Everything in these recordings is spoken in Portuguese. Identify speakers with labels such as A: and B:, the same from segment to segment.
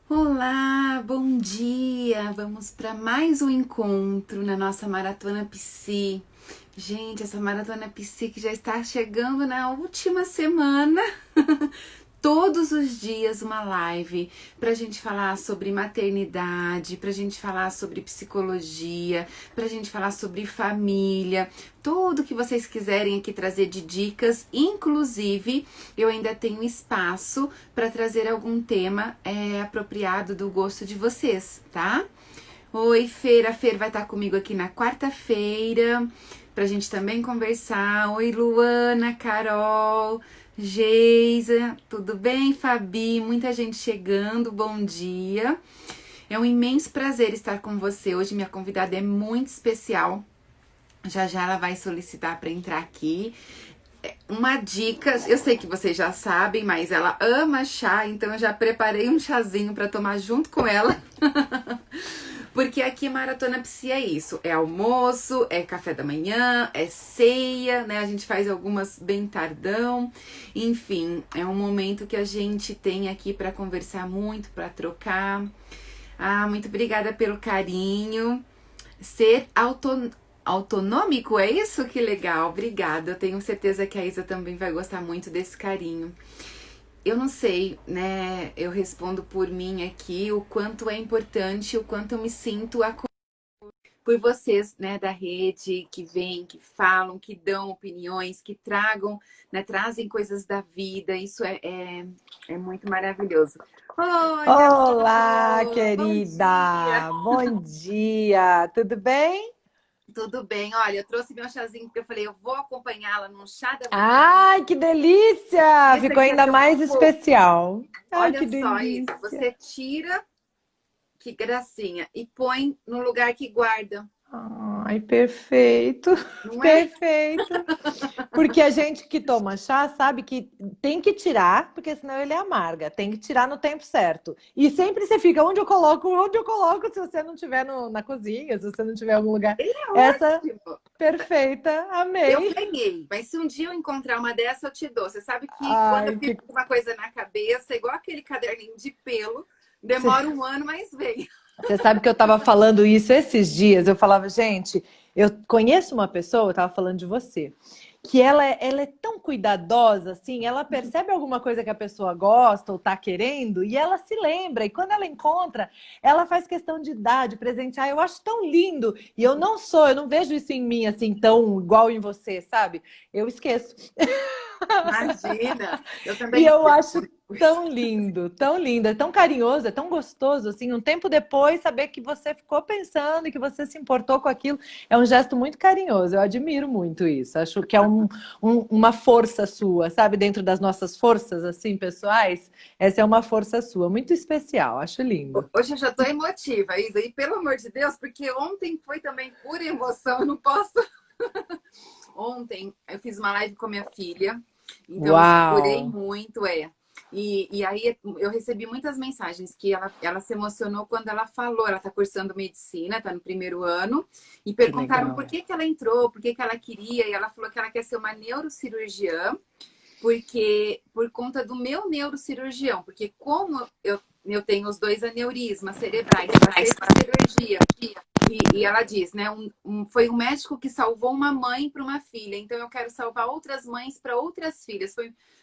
A: Olá, bom dia! Vamos para mais um encontro na nossa Maratona Psi. Gente, essa Maratona Psi que já está chegando na última semana. Todos os dias uma live pra gente falar sobre maternidade, pra gente falar sobre psicologia, pra gente falar sobre família, tudo que vocês quiserem aqui trazer de dicas, inclusive eu ainda tenho espaço para trazer algum tema apropriado do gosto de vocês, tá? Oi, Fer, a Fer vai estar comigo aqui na quarta-feira pra gente também conversar. Oi, Luana, Carol, Geisa, tudo bem, Fabi? Muita gente chegando, bom dia. É um imenso prazer estar com você. Hoje minha convidada é muito especial. Já já ela vai solicitar para entrar aqui. Uma dica, eu sei que vocês já sabem, mas ela ama chá, então eu já preparei um chazinho para tomar junto com ela. Porque aqui Maratona Psi é isso, é almoço, é café da manhã, é ceia, né? A gente faz algumas bem tardão, enfim, é um momento que a gente tem aqui para conversar muito, para trocar. Ah, muito obrigada pelo carinho. Ser autonômico, é isso? Que legal, obrigada. Eu tenho certeza que a Isa também vai gostar muito desse carinho. Eu não sei, né? Eu respondo por mim aqui o quanto é importante, o quanto eu me sinto por vocês, né, da rede, que vêm, que falam, que dão opiniões, que tragam, né, trazem coisas da vida. Isso é muito maravilhoso. Oi,
B: Olá,
A: Carol! Bom dia!
B: querida! Bom dia! Tudo bem?
A: Tudo bem? Olha, eu trouxe meu chazinho porque eu falei, eu vou acompanhá-la num chá da manhã.
B: Ai, que delícia!
A: Esse
B: Ficou
A: aqui é
B: ainda
A: meu
B: mais
A: fofo.
B: especial. Ai,
A: Olha
B: que
A: só isso.
B: delícia!
A: Você tira, que gracinha, e põe no lugar que guarda,
B: Ai, perfeito,
A: não é?
B: perfeito. Porque a gente que toma chá sabe que tem que tirar, porque senão ele amarga. Tem que tirar no tempo certo. E sempre você fica, onde eu coloco, se você não estiver na cozinha, se você não tiver em algum lugar.
A: Ele é
B: Essa,
A: ótimo.
B: perfeita,
A: Eu
B: amei.
A: ganhei, mas se um dia eu encontrar uma dessa, eu te dou. Você sabe que quando eu
B: Ai,
A: fico com uma coisa na cabeça, igual aquele caderninho de pelo,
B: que...
A: demora um ano, mas vem.
B: Você sabe que eu estava falando isso esses dias. Eu falava, gente, eu conheço uma pessoa, eu estava falando de você, que ela é tão cuidadosa, assim, ela percebe alguma coisa que a pessoa gosta ou está querendo e ela se lembra. E quando ela encontra, ela faz questão de dar, de presentear. Eu acho tão lindo. E eu não vejo isso em mim, assim, tão igual em você, sabe? Eu esqueço.
A: Imagina, eu
B: E
A: também
B: eu
A: esqueço.
B: acho tão lindo, é tão carinhoso, é tão gostoso, assim, um tempo depois, saber que você ficou pensando e que você se importou com aquilo, é um gesto muito carinhoso, eu admiro muito isso, acho que é uma força sua, sabe, dentro das nossas forças, assim, pessoais, essa é uma força sua, muito especial, acho lindo.
A: Hoje eu já tô emotiva, Isa, e pelo amor de Deus, porque ontem foi também pura emoção, eu não posso. Ontem eu fiz uma live com minha filha, então eu segurei
B: Uau,
A: muito, é. E aí eu recebi muitas mensagens que ela se emocionou quando ela falou, ela está cursando medicina, está no primeiro ano, e
B: que
A: perguntaram por
B: legal.
A: que que ela entrou, por que que ela queria, e ela falou que ela quer ser uma neurocirurgiã, porque por conta do meu neurocirurgião, porque como eu tenho os dois aneurismas cerebrais, passei por cirurgia, e ela diz, né? Foi um médico que salvou uma mãe para uma filha, então eu quero salvar outras mães para outras filhas.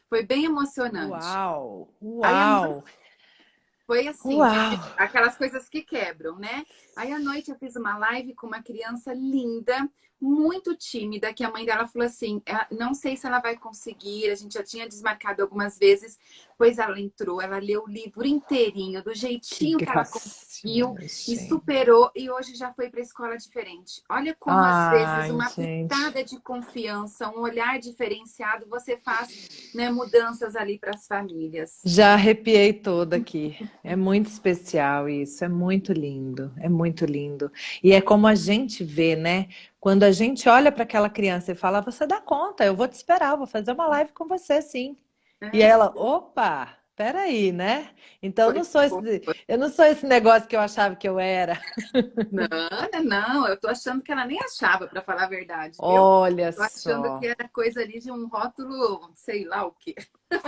A: Foi bem emocionante.
B: Uau,
A: Aí a
B: uau,
A: foi assim,
B: uau.
A: aquelas coisas que quebram, né? Aí à noite eu fiz uma live com uma criança linda, muito tímida, que a mãe dela falou assim: não sei se ela vai conseguir, a gente já tinha desmarcado algumas vezes, pois ela entrou, ela leu o livro inteirinho, do
B: Que
A: jeitinho que ela conseguiu
B: gracinha,
A: e
B: gente.
A: superou, e hoje já foi para a escola diferente. Olha como às vezes
B: Ai,
A: uma
B: gente.
A: pitada de confiança, um olhar diferenciado, você faz, né, mudanças ali para as famílias.
B: Já arrepiei toda aqui. É muito especial isso, é muito lindo, é muito lindo. E é como a gente vê, né? Quando a gente olha para aquela criança e fala, você dá conta, eu vou te esperar, eu vou fazer uma live com você, sim. E aí
A: É,
B: ela, opa, peraí, né? Então
A: foi
B: eu não sou esse negócio que eu achava que eu era.
A: Não, não, eu tô achando que ela nem achava, para falar a verdade, viu?
B: Olha
A: Tô achando que
B: só.
A: era coisa ali de um rótulo, sei lá o quê.
B: E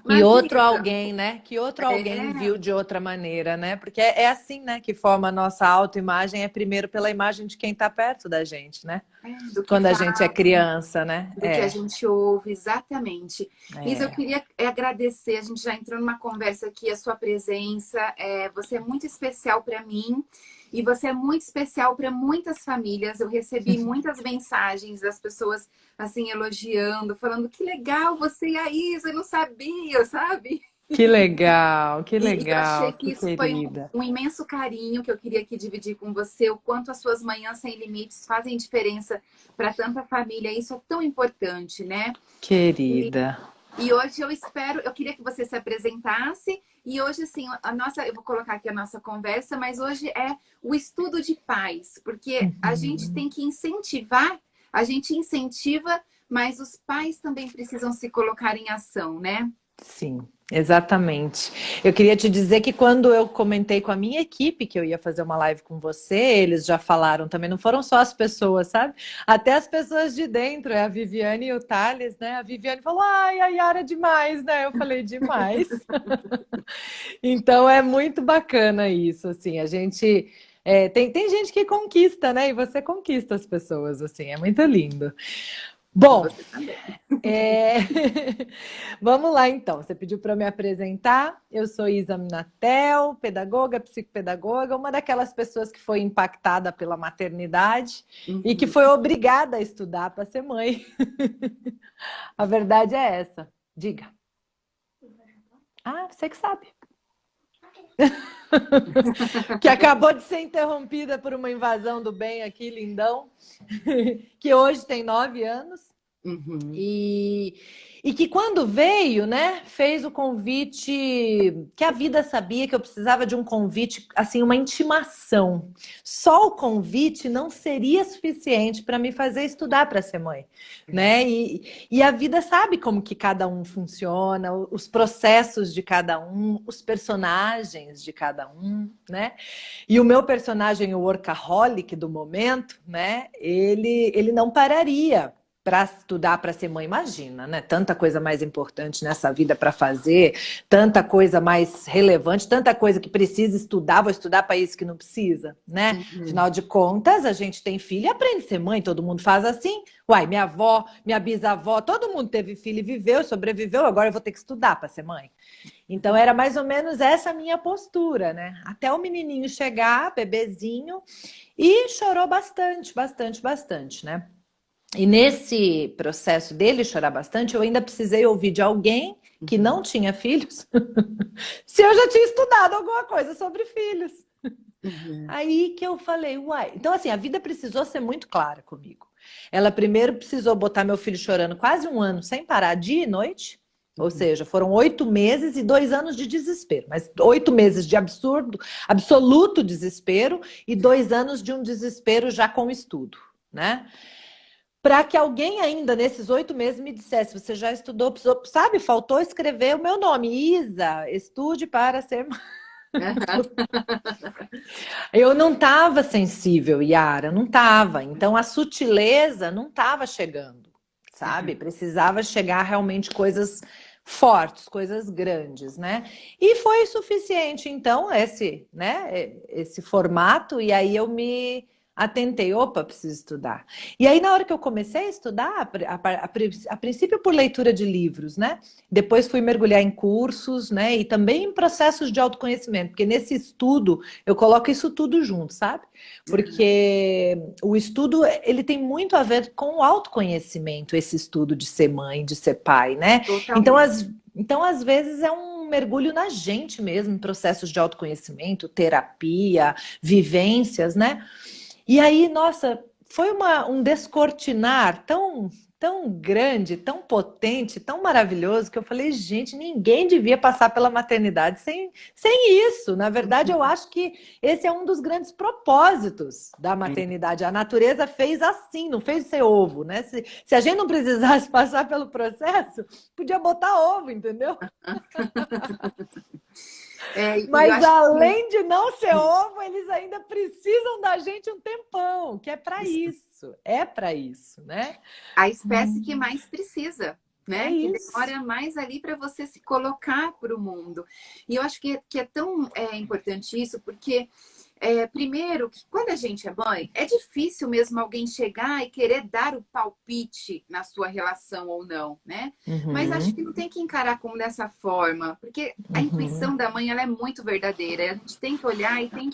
A: Mas
B: outro
A: Isa,
B: alguém, né? Que outro alguém
A: é,
B: viu de outra maneira, né? Porque é assim, né? Que forma a nossa autoimagem, é primeiro pela imagem de quem está perto da gente, né?
A: do que
B: Quando a gente é
A: fala,
B: criança, né?
A: do que a gente ouve, exatamente. Isa, eu
B: É.
A: queria agradecer, a gente já entrou numa conversa aqui, a sua presença, você é muito especial para mim e você é muito especial para muitas famílias. Eu recebi muitas mensagens das pessoas assim elogiando, falando que legal você e a Isa, eu não sabia, sabe?
B: Que
A: E eu achei
B: legal,
A: que
B: que
A: isso foi
B: querida.
A: um imenso carinho que eu queria aqui dividir com você, o quanto as suas manhãs sem limites fazem diferença para tanta família. Isso é tão importante, né? E,
B: Querida.
A: e hoje eu queria que você se apresentasse. E hoje, assim, eu vou colocar aqui a nossa conversa, mas hoje é o estudo de pais, porque a gente
B: Uhum.
A: tem que incentivar, a gente incentiva, mas os pais também precisam se colocar em ação, né?
B: Sim, exatamente. Eu queria te dizer que quando eu comentei com a minha equipe que eu ia fazer uma live com você, eles já falaram também, não foram só as pessoas, sabe? Até as pessoas de dentro, é a Viviane e o Thales, né? A Viviane falou, ai, a Yara é demais, né? Eu falei, demais. Então é muito bacana isso, assim, a gente... tem gente que conquista, né? E você conquista as pessoas, assim, é muito lindo.
A: E
B: Bom,
A: você também.
B: é... vamos lá, então. Você pediu para eu me apresentar. Eu sou Isa Minatel, pedagoga, psicopedagoga, uma daquelas pessoas que foi impactada pela maternidade e que
A: Uhum.
B: foi obrigada a estudar para ser mãe. A verdade é essa. Diga. Ah, você que sabe. Que acabou de ser interrompida por uma invasão do bem aqui, lindão, que hoje tem 9 anos.
A: Uhum.
B: E, e que quando veio, né, fez o convite que a vida sabia que eu precisava de um convite, assim, uma intimação. Só o convite não seria suficiente para me fazer estudar para ser mãe, né? E a vida sabe como que cada um funciona, os processos de cada um, os personagens de cada um, né? E o meu personagem, o workaholic do momento, né? Ele não pararia para estudar para ser mãe, imagina, né? Tanta coisa mais importante nessa vida para fazer, tanta coisa mais relevante, tanta coisa que precisa estudar, vou estudar para isso que não precisa, né?
A: Uhum.
B: Afinal de contas, a gente tem filho e aprende a ser mãe, todo mundo faz assim. Uai, minha avó, minha bisavó, todo mundo teve filho e viveu, sobreviveu, agora eu vou ter que estudar para ser mãe. Então era mais ou menos essa minha postura, né? Até o menininho chegar, bebezinho, e chorou bastante, bastante, bastante, né? E nesse processo dele chorar bastante, eu ainda precisei ouvir de alguém que
A: Uhum.
B: não tinha filhos se eu já tinha estudado alguma coisa sobre filhos.
A: Uhum.
B: Aí que eu falei, uai. Então, assim, a vida precisou ser muito clara comigo. Ela primeiro precisou botar meu filho chorando quase um ano sem parar, dia e noite. Ou
A: Uhum.
B: seja, foram 8 meses e 2 anos de desespero. Mas 8 meses de absurdo, absoluto desespero e 2 anos de um desespero já com estudo, né? Para que alguém ainda nesses 8 meses me dissesse, você já estudou, precisou, sabe? Faltou escrever o meu nome, Isa, estude para ser. Eu não estava sensível, Yara, não estava. Então a sutileza não estava chegando, sabe?
A: Uhum.
B: Precisava chegar realmente coisas fortes, coisas grandes, né? E foi suficiente, então, esse formato, e aí eu me atentei, opa, preciso estudar. E aí, na hora que eu comecei a estudar, a princípio por leitura de livros, né? Depois fui mergulhar em cursos, né? E também em processos de autoconhecimento, porque nesse estudo eu coloco isso tudo junto, sabe? Porque o estudo, ele tem muito a ver com o autoconhecimento, esse estudo de ser mãe, de ser pai, né? Então,
A: Totalmente.
B: às vezes é um mergulho na gente mesmo, em processos de autoconhecimento, terapia, vivências, né? E aí, nossa, foi um descortinar tão grande, tão potente, tão maravilhoso, que eu falei, gente, ninguém devia passar pela maternidade sem isso. Na verdade, eu acho que esse é um dos grandes propósitos da maternidade. A natureza fez assim, não fez ser ovo, né? Se a gente não precisasse passar pelo processo, podia botar ovo, entendeu?
A: E eu
B: Mas
A: acho que
B: além de não ser ovo, eles ainda precisam da gente um tempão, que é para isso, né?
A: a espécie que mais precisa.
B: É
A: né? Que
B: isso.
A: demora mais ali para você se colocar para o mundo. E eu acho que é tão importante isso, porque primeiro, que quando a gente é mãe, é difícil mesmo alguém chegar e querer dar o palpite na sua relação ou não, né? Mas acho que
B: Uhum,
A: não tem que encarar como dessa forma, porque a
B: uhum.
A: intuição da mãe ela é muito verdadeira. A gente tem que olhar e tem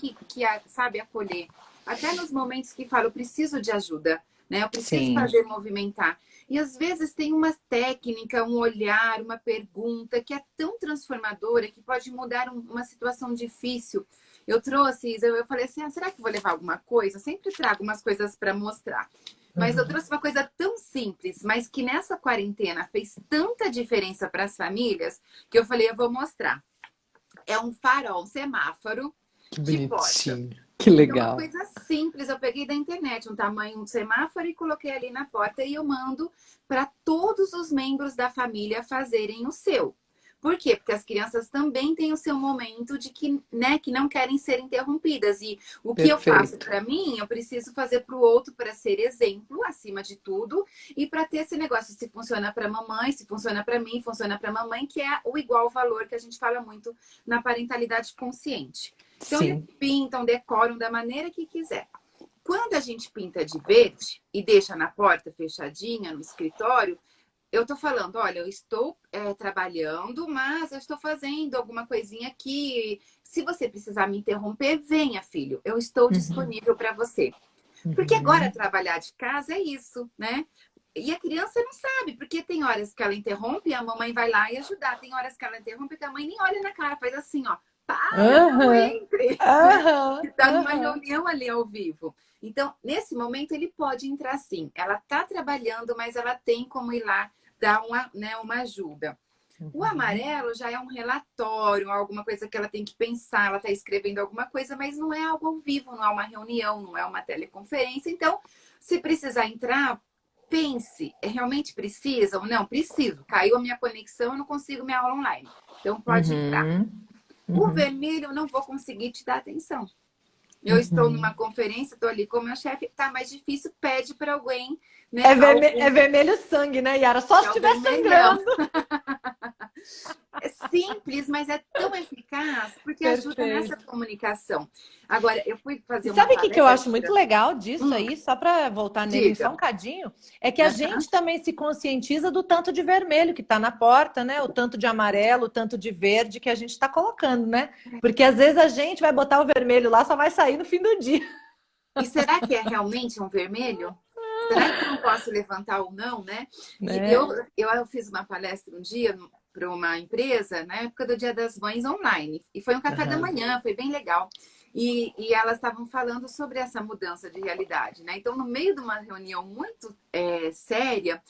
A: sabe, acolher. Até nos momentos que fala, eu preciso de ajuda, né? Eu preciso
B: Sim,
A: fazer movimentar. E às vezes tem uma técnica, um olhar, uma pergunta que é tão transformadora que pode mudar uma situação difícil. Eu trouxe, eu falei assim, será que eu vou levar alguma coisa? Eu sempre trago umas coisas para mostrar. Mas eu
B: uhum.
A: trouxe uma coisa tão simples, mas que nessa quarentena fez tanta diferença para as famílias, que eu falei, eu vou mostrar. É um farol, um semáforo
B: Que
A: de porta.
B: bonitinho, que
A: Então, uma
B: legal.
A: coisa simples, eu peguei da internet um tamanho, um semáforo e coloquei ali na porta e eu mando para todos os membros da família fazerem o seu. Por quê? Porque as crianças também têm o seu momento de que, né, que não querem ser interrompidas. E o que eu faço
B: Perfeito.
A: para mim, eu preciso fazer para o outro para ser exemplo, acima de tudo, e para ter esse negócio, se funciona para mamãe, se funciona para mim, funciona para mamãe, que é o igual valor que a gente fala muito na parentalidade consciente. Então, eles
B: Sim.
A: pintam, decoram da maneira que quiser. Quando a gente pinta de verde e deixa na porta fechadinha, no escritório, eu estou falando, olha, eu estou trabalhando, mas eu estou fazendo alguma coisinha aqui. Se você precisar me interromper, venha, filho. Eu estou
B: Uhum,
A: disponível para você. Porque agora
B: uhum.
A: trabalhar de casa é isso, né? E a criança não sabe, porque tem horas que ela interrompe e a mamãe vai lá e ajudar. Tem horas que ela interrompe e a mãe nem olha na cara, faz assim, ó. Para, não
B: Aham,
A: entre, né?
B: aham,
A: Está numa
B: aham.
A: reunião ali ao vivo. Então, nesse momento, ele pode entrar sim. Ela está trabalhando, mas ela tem como ir lá dar uma ajuda. O
B: Uhum,
A: amarelo já é um relatório, alguma coisa que ela tem que pensar, ela está escrevendo alguma coisa, mas não é algo ao vivo, não é uma reunião, não é uma teleconferência. Então, se precisar entrar, pense, realmente precisa ou não? Preciso. Caiu a minha conexão, eu não consigo minha aula online. Então, pode entrar.
B: uhum,
A: O
B: uhum,
A: vermelho, eu não vou conseguir te dar atenção. Eu estou numa
B: uhum.
A: conferência, estou ali com o meu chefe, tá mais difícil, pede para alguém,
B: É,
A: né, algum
B: é vermelho sangue, né, Yara? Só
A: que
B: se
A: é o
B: estiver
A: vermelhão.
B: sangrando.
A: É simples, mas é tão eficaz porque ajuda nessa
B: Perfeito.
A: comunicação. Agora, eu fui
B: E
A: fazer uma
B: sabe o que que eu acho muito
A: palestra.
B: legal disso
A: Hum,
B: aí, só para voltar nele só
A: diga.
B: um cadinho, é que a
A: Aham.
B: gente também se conscientiza do tanto de vermelho que está na porta, né? O tanto de amarelo, o tanto de verde que a gente está colocando, né? Porque às vezes a gente vai botar o vermelho lá, só vai sair no fim do dia.
A: E será que é realmente um vermelho? Será que eu não posso levantar ou não, né? E eu,
B: Né?
A: eu fiz uma palestra um dia para uma empresa, na época do Dia das Mães online. E foi um café da
B: Aham.
A: manhã, foi bem legal. E elas estavam falando sobre essa mudança de realidade, né? Então, no meio de uma reunião muito séria,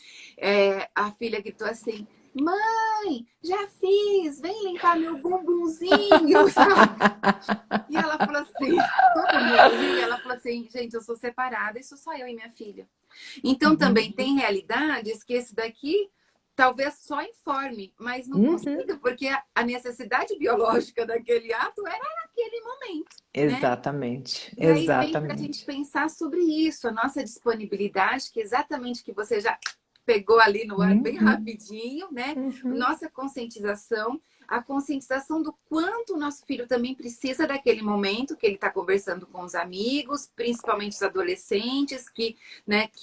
A: a filha gritou assim: Mãe, já fiz, vem limpar meu bumbumzinho, sabe? E ela falou assim, todo mundo riu, e ela falou assim, gente, eu sou separada, isso só eu e minha filha. Então também
B: Uhum.
A: tem realidades que esse daqui talvez só informe, mas não
B: Uhum.
A: consiga, porque a necessidade biológica daquele ato era naquele momento, né?
B: Exatamente,
A: E aí vem para a gente
B: exatamente.
A: pensar sobre isso, a nossa disponibilidade, que é exatamente o que você já pegou ali no ar bem
B: Uhum.
A: rapidinho, né?
B: Uhum.
A: Nossa conscientização, a conscientização do quanto o nosso filho também precisa daquele momento que ele está conversando com os amigos, principalmente os adolescentes, que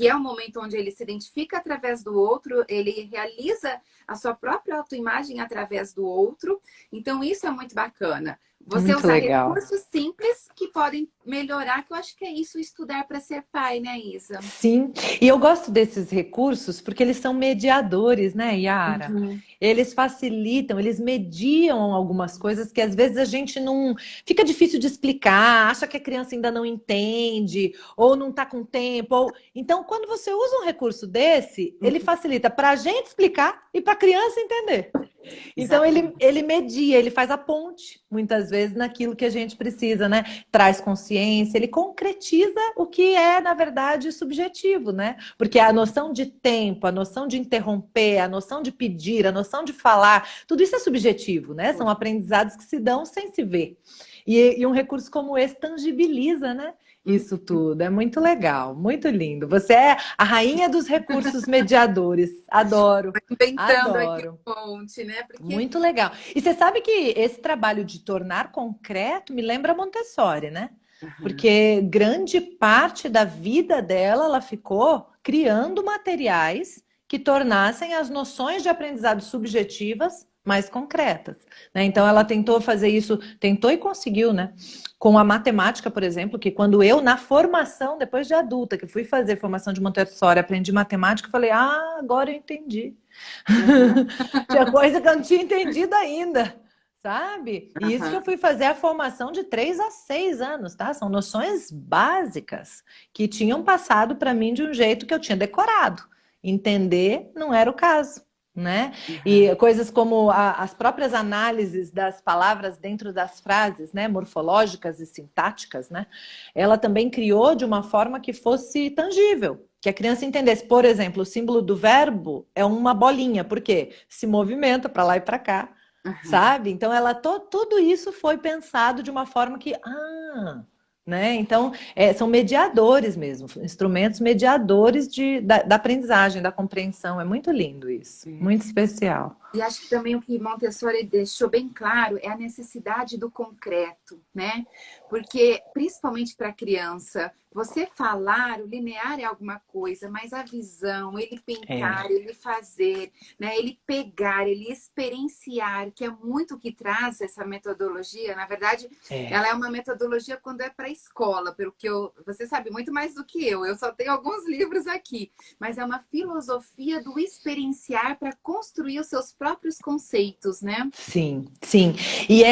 A: é um momento onde ele se identifica através do outro, ele realiza a sua própria autoimagem através do outro. Então, isso é muito bacana. Você
B: Muito
A: usar
B: legal.
A: recursos simples que podem melhorar, que eu acho que é isso, estudar para ser pai, né, Isa?
B: Sim, e eu gosto desses recursos porque eles são mediadores, né, Yara?
A: Uhum.
B: Eles facilitam, eles mediam algumas coisas que às vezes a gente não. Fica difícil de explicar, acha que a criança ainda não entende, ou não está com tempo. Então, quando você usa um recurso desse, ele facilita para a gente explicar e para a criança entender. Então
A: Exatamente.
B: ele media, ele faz a ponte, muitas vezes, naquilo que a gente precisa, né? Traz consciência, ele concretiza o que é, na verdade, subjetivo, né? Porque a noção de tempo, a noção de interromper, a noção de pedir, a noção emoção de falar, tudo isso é subjetivo, né? São aprendizados que se dão sem se ver. E um recurso como esse tangibiliza, né? Isso tudo. É muito legal, muito lindo. Você é a rainha dos recursos mediadores. Adoro,
A: Inventando aqui
B: adoro.
A: um monte, né? Porque
B: Muito legal. E você sabe que esse trabalho de tornar concreto me lembra Montessori, né? Porque grande parte da vida dela, ela ficou criando materiais que tornassem as noções de aprendizado subjetivas mais concretas, né? Então ela tentou fazer isso, tentou e conseguiu, né? Com a matemática, por exemplo, que quando eu, na formação, depois de adulta, que fui fazer formação de Montessori, aprendi matemática, falei, ah, agora eu entendi. Tinha coisa que eu não tinha entendido ainda, sabe? E isso que eu fui fazer a formação de 3 a 6 anos, tá? São noções básicas que tinham passado para mim de um jeito que eu tinha decorado. Entender não era o caso, né? E coisas como as próprias análises das palavras dentro das frases, né? Morfológicas e sintáticas, né? Ela também criou de uma forma que fosse tangível. Que a criança entendesse, por exemplo, o símbolo do verbo é uma bolinha, porque se movimenta para lá e para cá, sabe? Então, tudo isso foi pensado de uma forma que, né? Então, são mediadores mesmo, instrumentos mediadores da aprendizagem, da compreensão. É muito lindo isso, muito especial.
A: E acho que também o que Montessori deixou bem claro é a necessidade do concreto, né? Porque, principalmente para a criança, você falar, o linear é alguma coisa, mas a visão, ele pintar, ele fazer, né? Ele pegar, ele experienciar, que é muito o que traz essa metodologia. Na verdade, ela é uma metodologia quando é para a escola, pelo que você sabe muito mais do que eu só tenho alguns livros aqui, mas é uma filosofia do experienciar para construir os seus próprios conceitos, né?
B: Sim, sim. E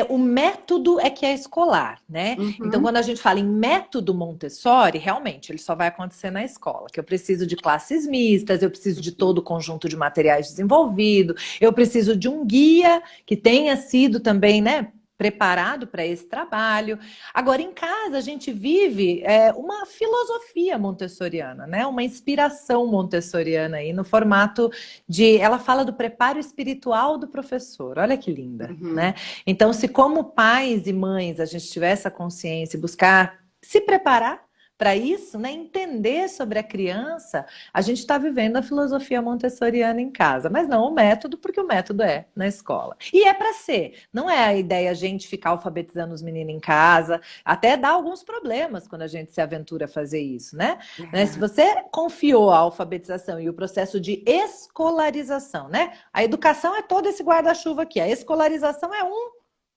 B: o método é que é escolar, né? Então, quando a gente fala em método Montessori, realmente, ele só vai acontecer na escola. Que eu preciso de classes mistas, eu preciso de todo o conjunto de materiais desenvolvido, eu preciso de um guia que tenha sido também, né? Preparado para esse trabalho. Agora, em casa, a gente vive uma filosofia montessoriana, né? Uma inspiração montessoriana aí no formato de... Ela fala do preparo espiritual do professor. Olha que linda, né? Então, se como pais e mães a gente tiver essa consciência e buscar se preparar para isso, né? Entender sobre a criança, a gente está vivendo a filosofia montessoriana em casa, mas não o método, porque o método é na escola. E é para ser, não é a ideia a gente ficar alfabetizando os meninos em casa, até dá alguns problemas quando a gente se aventura a fazer isso, né? Se você confiou a alfabetização e o processo de escolarização, né? A educação é todo esse guarda-chuva aqui, a escolarização é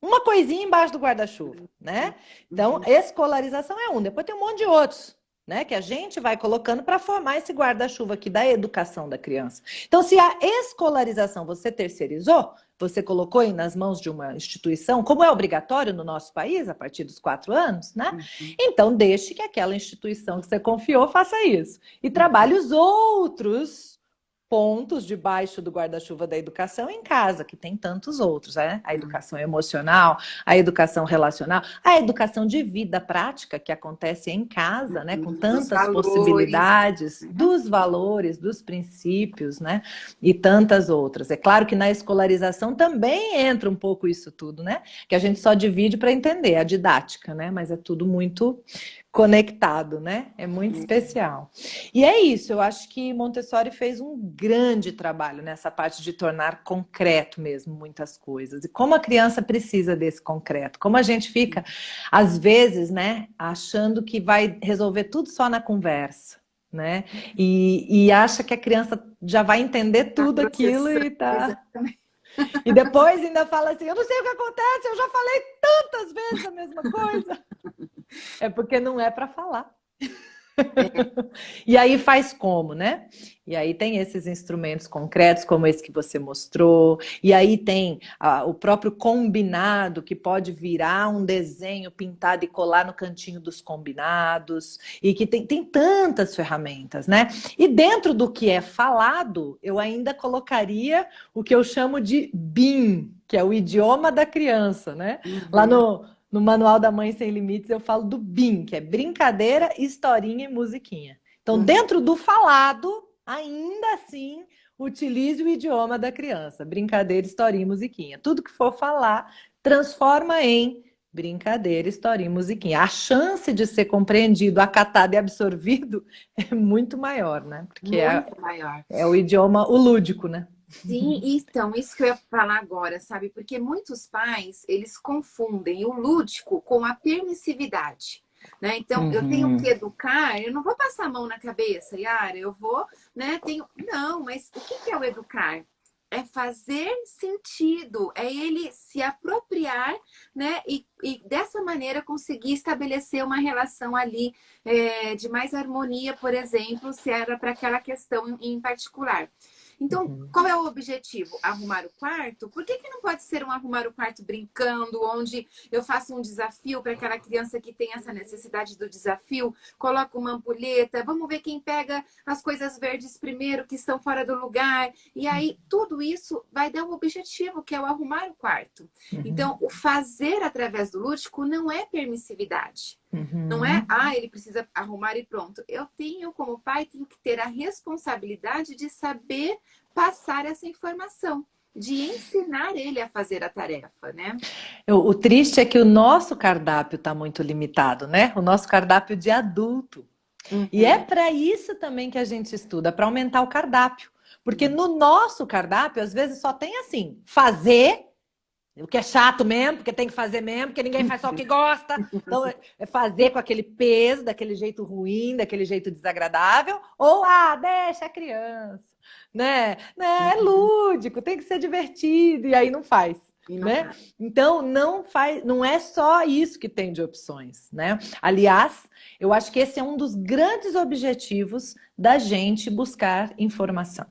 B: uma coisinha embaixo do guarda-chuva, né? Então, escolarização é depois tem um monte de outros, né? Que a gente vai colocando para formar esse guarda-chuva aqui da educação da criança. Então, se a escolarização você terceirizou, você colocou aí nas mãos de uma instituição, como é obrigatório no nosso país, a partir dos 4 anos, né? Então, deixe que aquela instituição que você confiou faça isso. E trabalhe os outros pontos debaixo do guarda-chuva da educação em casa, que tem tantos outros, né? A educação emocional, a educação relacional, a educação de vida prática que acontece em casa, né? Com tantas possibilidades, dos valores, dos princípios, né? E tantas outras. É claro que na escolarização também entra um pouco isso tudo, né? Que a gente só divide para entender a didática, né? Mas é tudo muito conectado, né? É muito especial. E é isso, eu acho que Montessori fez um grande trabalho nessa parte de tornar concreto mesmo muitas coisas. E como a criança precisa desse concreto, como a gente fica, às vezes, né, achando que vai resolver tudo só na conversa, né? E acha que a criança já vai entender tudo aquilo e tá...
A: Exatamente.
B: E depois ainda fala assim, eu não sei o que acontece, eu já falei tantas vezes a mesma coisa. É porque não é para falar. E aí faz como, né? E aí tem esses instrumentos concretos, como esse que você mostrou. E aí tem o próprio combinado, que pode virar um desenho pintado e colar no cantinho dos combinados. E que tem tantas ferramentas, né? E dentro do que é falado, eu ainda colocaria o que eu chamo de BIM, que é o idioma da criança, né? Lá no Manual da Mãe Sem Limites, eu falo do BIM, que é brincadeira, historinha e musiquinha. Então, dentro do falado, ainda assim, utilize o idioma da criança. Brincadeira, historinha e musiquinha. Tudo que for falar, transforma em brincadeira, historinha e musiquinha. A chance de ser compreendido, acatado e absorvido é muito maior, né? Porque
A: Muito maior.
B: é o idioma, o lúdico, né?
A: Sim, então, isso que eu ia falar agora, sabe? Porque muitos pais, eles confundem o lúdico com a permissividade, né? Então, eu tenho que
B: Uhum.
A: educar, eu não vou passar a mão na cabeça, Yara, eu vou, né? Não, mas o que que é o educar? É fazer sentido, é ele se apropriar, né? E dessa maneira conseguir estabelecer uma relação ali de mais harmonia, por exemplo, se era para aquela questão em particular. Então,
B: Uhum.
A: qual é o objetivo? Arrumar o quarto? Por que que não pode ser um arrumar o quarto brincando, onde eu faço um desafio para aquela criança que tem essa necessidade do desafio? Coloco uma ampulheta, vamos ver quem pega as coisas verdes primeiro, que estão fora do lugar. E aí, tudo isso vai dar um objetivo, que é o arrumar o quarto.
B: Uhum.
A: Então, o fazer através do lúdico não é permissividade. Não é,
B: Uhum.
A: ele precisa arrumar e pronto. Eu tenho, como pai, tenho que ter a responsabilidade de saber passar essa informação, de ensinar ele a fazer a tarefa, né?
B: O triste é que o nosso cardápio está muito limitado, né? O nosso cardápio de adulto. E é
A: Uhum.
B: para isso também que a gente estuda, para aumentar o cardápio. Porque no nosso cardápio, às vezes, só tem assim, fazer, o que é chato mesmo, porque tem que fazer mesmo, porque ninguém faz só o que gosta. Então, é fazer com aquele peso, daquele jeito ruim, daquele jeito desagradável, ou, deixa a criança, né? Né? É
A: Uhum.
B: lúdico, tem que ser divertido, e aí não faz.
A: E não
B: Né?
A: faz.
B: Então não faz, não é só isso que tem de opções, né? Aliás, eu acho que esse é um dos grandes objetivos da gente buscar informação.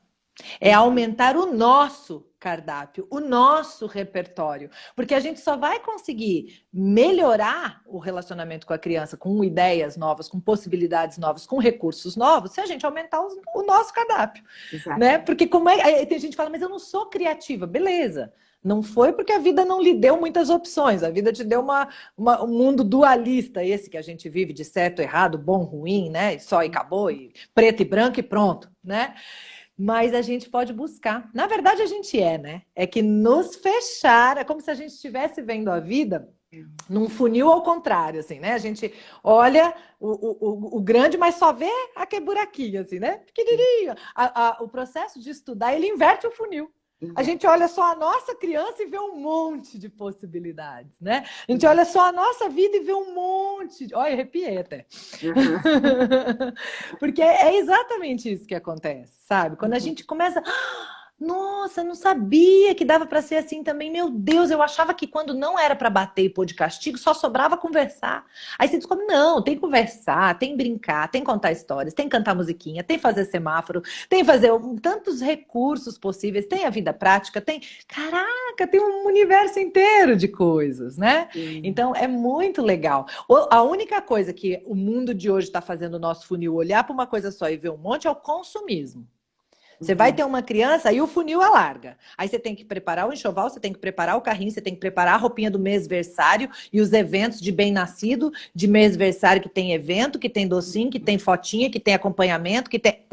B: É
A: Uhum.
B: aumentar o nosso cardápio, o nosso repertório. Porque a gente só vai conseguir melhorar o relacionamento com a criança com ideias novas, com possibilidades novas, com recursos novos, se a gente aumentar o nosso cardápio. Né?
A: Exatamente.
B: Porque como é. Aí tem gente que fala, mas eu não sou criativa. Beleza. Não foi porque a vida não lhe deu muitas opções, a vida te deu um mundo dualista, esse que a gente vive de certo, errado, bom, ruim, né? E só e acabou, e preto e branco e pronto, né? Mas a gente pode buscar. Na verdade, a gente né? É que nos fechar, é como se a gente estivesse vendo a vida num funil ao contrário, assim, né? A gente olha o grande, mas só vê aquele buraquinho, assim, né? Pequenininho. O processo de estudar, ele inverte o funil. A gente
A: Inverte.
B: olha só a nossa criança e vê um monte de possibilidades, né? A gente
A: Uhum.
B: olha só a nossa vida e vê um monte. Olha, arrepiei até.
A: Uhum.
B: Porque é exatamente isso que acontece, sabe? Quando a
A: Uhum.
B: gente começa. Nossa, não sabia que dava para ser assim também. Meu Deus, eu achava que quando não era para bater e pôr de castigo, só sobrava conversar. Aí você descobre, não, tem que conversar, tem que brincar, tem que contar histórias, tem que cantar musiquinha, tem que fazer semáforo, tem que fazer tantos recursos possíveis, tem a vida prática, tem. Caraca, tem um universo inteiro de coisas, né?
A: Sim.
B: Então é muito legal. A única coisa que o mundo de hoje está fazendo o nosso funil olhar para uma coisa só e ver um monte é o consumismo. Você vai
A: Uhum.
B: ter uma criança, aí o funil alarga. Aí você tem que preparar o enxoval, você tem que preparar o carrinho, você tem que preparar a roupinha do mêsversário e os eventos de bem-nascido, de mêsversário que tem evento, que tem docinho, que tem fotinha, que tem acompanhamento, que tem.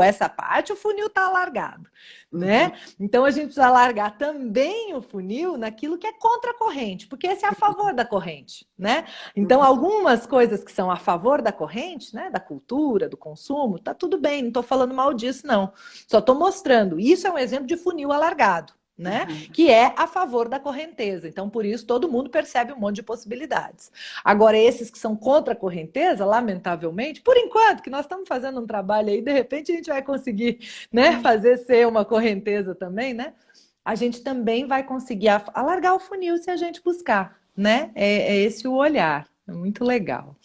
B: Essa parte o funil tá alargado,
A: Uhum.
B: né? Então a gente precisa alargar também o funil naquilo que é contra a corrente, porque esse é a favor da corrente, né? Então,
A: Uhum.
B: algumas coisas que são a favor da corrente, né, da cultura, do consumo, tá tudo bem, não estou falando mal disso, não. Só estou mostrando. Isso é um exemplo de funil alargado, né?
A: Uhum.
B: Que é a favor da correnteza. Então, por isso, todo mundo percebe um monte de possibilidades. Agora, esses que são contra a correnteza, lamentavelmente, por enquanto, que nós estamos fazendo um trabalho aí, de repente a gente vai conseguir, né, fazer ser uma correnteza também, né? A gente também vai conseguir alargar o funil se a gente buscar, né? É esse o olhar. É muito legal.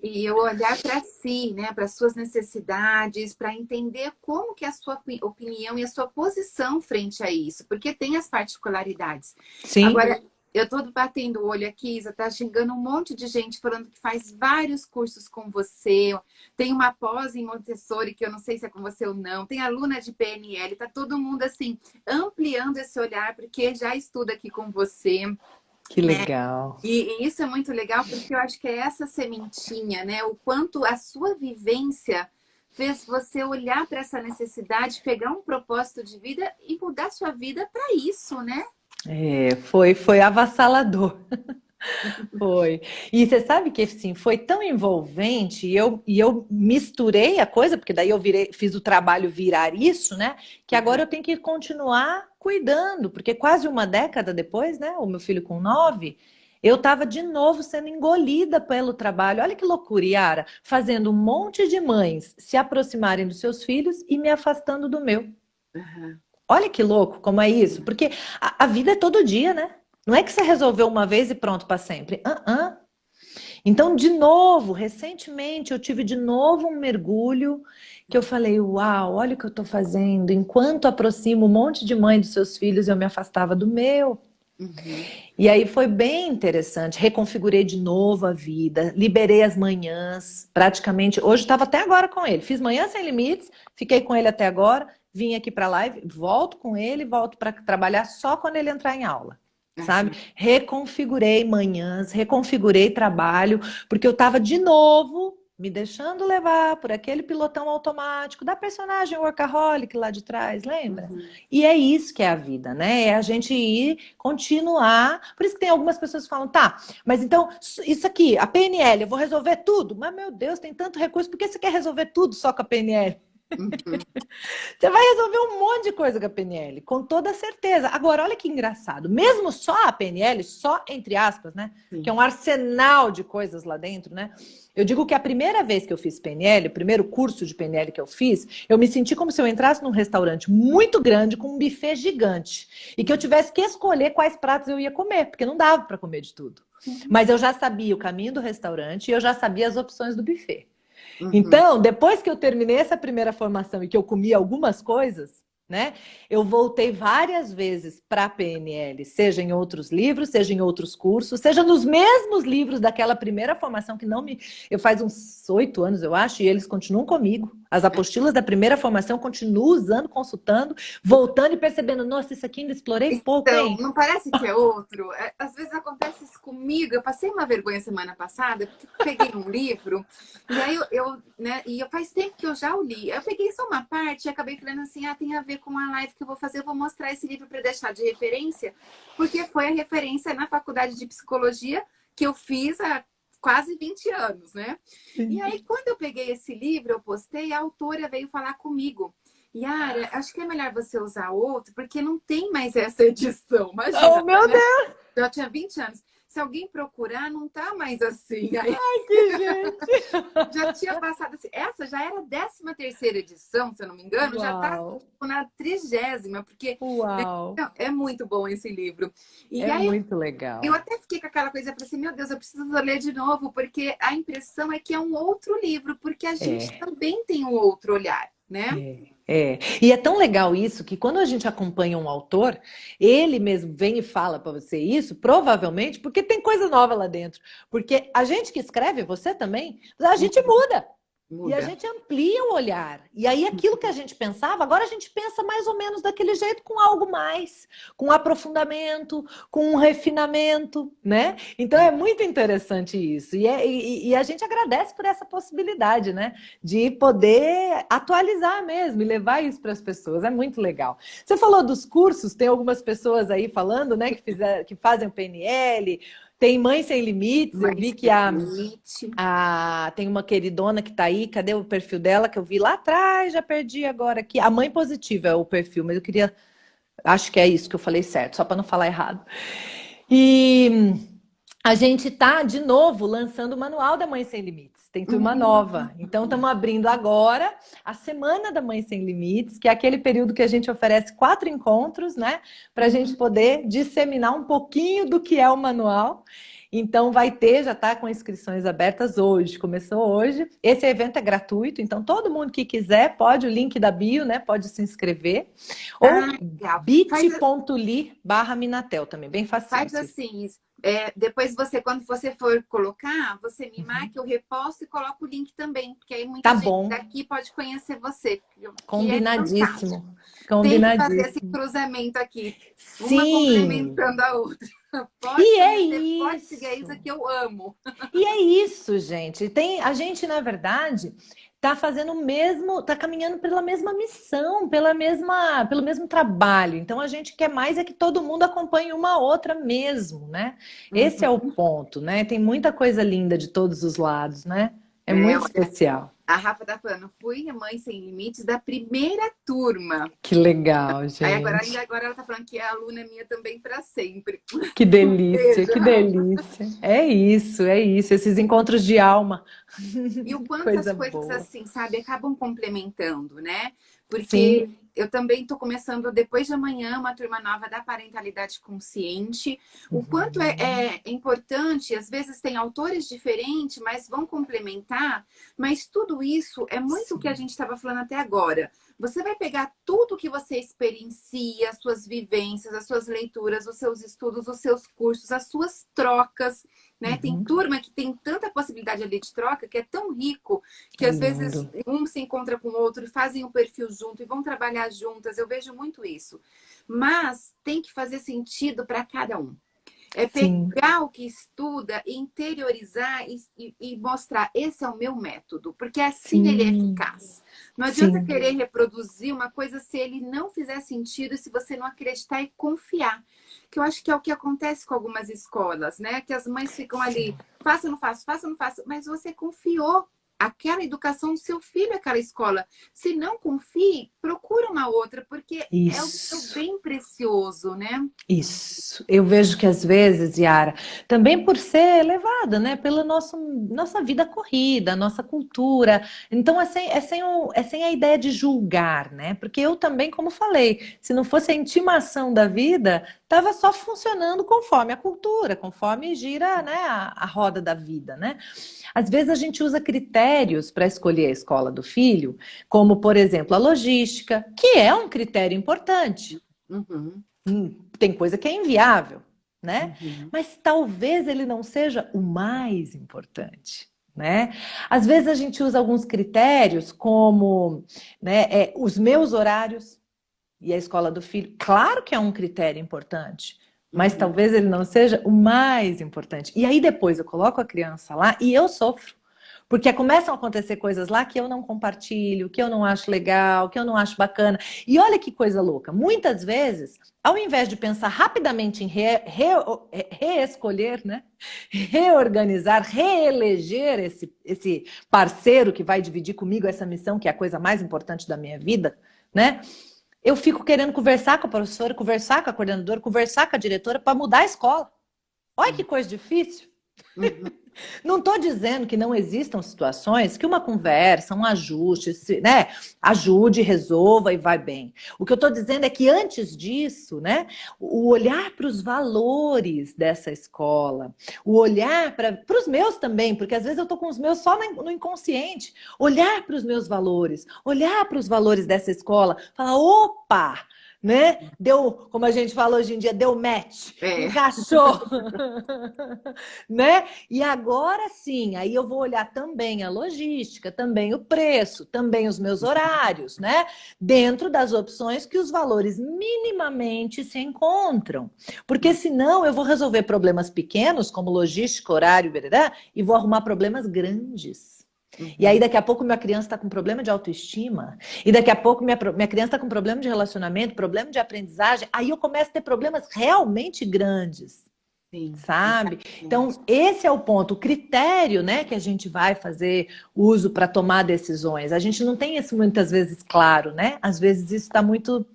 A: E eu olhar para si, né, para suas necessidades, para entender como que é a sua opinião e a sua posição frente a isso, porque tem as particularidades.
B: Sim.
A: Agora, eu estou batendo o olho aqui, Isa, tá chegando um monte de gente falando que faz vários cursos com você, tem uma pós em Montessori, que eu não sei se é com você ou não, tem aluna de PNL, tá todo mundo assim, ampliando esse olhar, porque já estuda aqui com você.
B: Que legal.
A: E isso é muito legal porque eu acho que é essa sementinha, né? O quanto a sua vivência fez você olhar para essa necessidade, pegar um propósito de vida e mudar sua vida para isso, né?
B: Foi avassalador. Foi. E você sabe que assim, foi tão envolvente e eu misturei a coisa, porque daí eu fiz o trabalho virar isso, né? Que agora eu tenho que continuar cuidando, porque quase uma década depois, né? O meu filho com 9, eu estava de novo sendo engolida pelo trabalho. Olha que loucura, Yara, fazendo um monte de mães se aproximarem dos seus filhos e me afastando do meu.
A: Uhum.
B: Olha que louco, como é isso? Porque a vida é todo dia, né? Não é que você resolveu uma vez e pronto para sempre. Então, de novo, recentemente eu tive de novo um mergulho que eu falei, uau, olha o que eu estou fazendo. Enquanto aproximo um monte de mãe dos seus filhos, eu me afastava do meu.
A: Uhum.
B: E aí foi bem interessante. Reconfigurei de novo a vida, liberei as manhãs, praticamente. Hoje estava até agora com ele. Fiz manhã sem limites, fiquei com ele até agora. Vim aqui para a live, volto com ele, volto para trabalhar só quando ele entrar em aula. Sabe?
A: Uhum.
B: Reconfigurei manhãs, reconfigurei trabalho, porque eu estava de novo me deixando levar por aquele pilotão automático da personagem workaholic lá de trás, lembra?
A: Uhum.
B: E é isso que é a vida, né? É a gente ir, continuar. Por isso que tem algumas pessoas que falam, tá, mas então, isso aqui, a PNL, eu vou resolver tudo? Mas, meu Deus, tem tanto recurso, por que você quer resolver tudo só com a PNL?
A: Uhum.
B: Você vai resolver um monte de coisa com a PNL, com toda certeza. Agora, olha que engraçado. Mesmo só a PNL, só entre aspas, né? Que é
A: Sim.
B: um arsenal de coisas lá dentro, né? Eu digo que a primeira vez que eu fiz PNL, o primeiro curso de PNL que eu fiz, eu me senti como se eu entrasse num restaurante muito grande, com um buffet gigante. E que eu tivesse que escolher quais pratos eu ia comer, porque não dava para comer de tudo. Mas eu já sabia o caminho do restaurante e eu já sabia as opções do buffet.
A: Uhum.
B: Então, depois que eu terminei essa primeira formação e que eu comi algumas coisas, né? Eu voltei várias vezes para a PNL, seja em outros livros, seja em outros cursos, seja nos mesmos livros daquela primeira formação que não me. Eu faz uns 8 anos, eu acho, e eles continuam comigo. As apostilas da primeira formação eu continuo usando, consultando, voltando e percebendo, nossa, isso aqui ainda explorei pouco,
A: Então,
B: hein?
A: não parece que é outro? Às vezes acontece isso comigo. Eu passei uma vergonha semana passada, porque eu peguei um livro, e aí né, e faz tempo que eu já o li. Eu peguei só uma parte e acabei falando assim: tem a ver com a live que eu vou fazer, eu vou mostrar esse livro para deixar de referência, porque foi a referência na faculdade de psicologia que eu fiz há quase 20 anos, né? E aí, quando eu peguei esse livro, eu postei, a autora veio falar comigo. Yara, acho que é melhor você usar outro, porque não tem mais essa edição.
B: Oh,
A: Imagina,
B: meu
A: né?
B: Deus,
A: Já tinha 20 anos. Se alguém procurar, não tá mais assim. Aí
B: que gente!
A: já tinha passado assim. Essa já era a 13ª edição, se eu não me engano, já tá
B: Uau,
A: na 30ª, porque
B: uau!
A: é muito bom esse livro. E
B: É
A: aí
B: muito
A: eu
B: legal.
A: até fiquei com aquela coisa, eu falei assim, meu Deus, eu preciso ler de novo, porque a impressão é que é um outro livro, porque a gente
B: É.
A: também tem um outro olhar, né?
B: E é tão legal isso que quando a gente acompanha um autor, ele mesmo vem e fala para você isso, provavelmente porque tem coisa nova lá dentro. Porque a gente que escreve, você também, a gente muda. E a
A: Muda.
B: gente amplia o olhar. E aí aquilo que a gente pensava, agora a gente pensa mais ou menos daquele jeito, com algo mais, com aprofundamento, com um refinamento, né? Então é muito interessante isso. E a gente agradece por essa possibilidade, né? De poder atualizar mesmo e levar isso para as pessoas. É muito legal. Você falou dos cursos, tem algumas pessoas aí falando, né, que fazem o PNL. Tem Mãe Sem Limites, eu
A: Mas
B: vi que
A: limite.
B: tem uma queridona que tá aí, cadê o perfil dela que eu vi lá atrás, já perdi agora aqui. A Mãe Positiva é o perfil, mas eu queria, acho que é isso que eu falei certo, só para não falar errado. E a gente tá de novo lançando o Manual da Mãe Sem Limites. Tem turma nova. Então estamos abrindo agora a Semana da Mãe Sem Limites, que é aquele período que a gente oferece 4 encontros, né, para a gente poder disseminar um pouquinho do que é o manual. Então vai ter, já está com inscrições abertas hoje, começou hoje. Esse evento é gratuito, então todo mundo que quiser pode, o link da bio, né? Pode se inscrever. Ou
A: Legal.
B: bit.ly/Minatel também, bem facinho.
A: Faz assim, depois você, quando você for colocar, você me marca, eu reposto e coloco o link também, porque aí muita
B: Tá
A: gente
B: bom,
A: daqui pode conhecer você, que é fantástico.
B: combinadíssimo.
A: Tem que fazer esse
B: Combinadíssimo.
A: cruzamento aqui, uma
B: Sim,
A: complementando a outra.
B: E é
A: Pode seguir a Isa
B: isso.
A: que eu amo.
B: E é isso, gente. A gente, na verdade, tá fazendo o mesmo, tá caminhando pela mesma missão, pelo mesmo trabalho. Então a gente quer mais é que todo mundo acompanhe uma outra mesmo, né? Esse é o
A: Uhum.
B: ponto, né? Tem muita coisa linda de todos os lados, né? É
A: É,
B: muito
A: olha,
B: especial.
A: a Rafa tá falando, fui a Mãe Sem Limites da primeira turma.
B: Que legal,
A: Aí agora, ainda
B: gente.
A: agora ela tá falando que é aluna minha também para sempre.
B: Que delícia,
A: Beijo,
B: que
A: Rafa.
B: delícia. É isso, é isso. Esses encontros de alma.
A: E o quanto as
B: Coisa
A: coisas
B: boa.
A: assim, sabe, acabam complementando, né? Porque
B: Sim.
A: eu também estou começando depois de amanhã uma turma nova da parentalidade consciente. O quanto
B: Uhum.
A: é importante, às vezes tem autores diferentes, mas vão complementar. Mas tudo isso é muito o que a
B: Sim.
A: gente estava falando até agora. Você vai pegar tudo que você experiencia, as suas vivências, as suas leituras, os seus estudos, os seus cursos, as suas trocas, né? Tem
B: Uhum.
A: turma que tem tanta possibilidade ali de troca que é tão rico que
B: É
A: às
B: lindo.
A: vezes um se encontra com o outro e fazem o perfil junto e vão trabalhar juntas. Eu vejo muito isso. Mas tem que fazer sentido para cada um. É
B: Sim,
A: pegar o que estuda, interiorizar e mostrar, esse é o meu método, porque assim ele é
B: sim,
A: eficaz. Não adianta
B: sim,
A: querer reproduzir uma coisa se ele não fizer sentido e se você não acreditar e confiar. Que eu acho que é o que acontece com algumas escolas, né? Que as mães ficam ali,
B: sim.
A: faça, não faço, faça, não faço, mas você confiou aquela educação do seu filho, aquela escola. Se não confie, procura uma outra, porque é o seu
B: Isso.
A: bem precioso, né?
B: Isso. Eu vejo que às vezes, Yara, também por ser levada, né, pela nossa vida corrida, nossa cultura. Então é sem a ideia de julgar, né? Porque eu também, como falei, se não fosse a intimação da vida, estava só funcionando conforme a cultura, conforme gira, né, a roda da vida, né? Às vezes a gente usa critérios para escolher a escola do filho, como, por exemplo, a logística, que é um critério importante.
A: Uhum,
B: Tem coisa que é inviável, né?
A: uhum.
B: Mas talvez ele não seja o mais importante. Né? Às vezes a gente usa alguns critérios, como né, os meus horários e a escola do filho. Claro que é um critério importante, mas
A: Uhum.
B: talvez ele não seja o mais importante. E aí depois eu coloco a criança lá e eu sofro. Porque começam a acontecer coisas lá que eu não compartilho, que eu não acho legal, que eu não acho bacana. E olha que coisa louca. Muitas vezes, ao invés de pensar rapidamente em reescolher, né? Reorganizar, reeleger esse parceiro que vai dividir comigo essa missão, que é a coisa mais importante da minha vida, né? Eu fico querendo conversar com a professora, conversar com a coordenadora, conversar com a diretora para mudar a escola. Olha que coisa difícil.
A: Uhum.
B: Não estou dizendo que não existam situações que uma conversa, um ajuste, né, ajude, resolva e vai bem. O que eu estou dizendo é que antes disso, né, o olhar para os valores dessa escola, o olhar para os meus também, porque às vezes eu estou com os meus só no inconsciente, olhar para os meus valores, olhar para os valores dessa escola, falar, opa! Né? Deu, como a gente fala hoje em dia, deu match,
A: É.
B: encaixou, né? E agora sim, aí eu vou olhar também a logística, também o preço, também os meus horários, né? Dentro das opções que os valores minimamente se encontram. Porque senão eu vou resolver problemas pequenos, como logística, horário, bererá, e vou arrumar problemas grandes. E aí,
A: Uhum.
B: daqui a pouco, minha criança está com problema de autoestima. E daqui a pouco, minha criança está com problema de relacionamento, problema de aprendizagem. Aí eu começo a ter problemas realmente grandes.
A: Sim,
B: Sabe?
A: exatamente.
B: Então, esse é o ponto, o critério, né, que a gente vai fazer uso para tomar decisões. A gente não tem isso muitas vezes claro, né? Às vezes isso está muito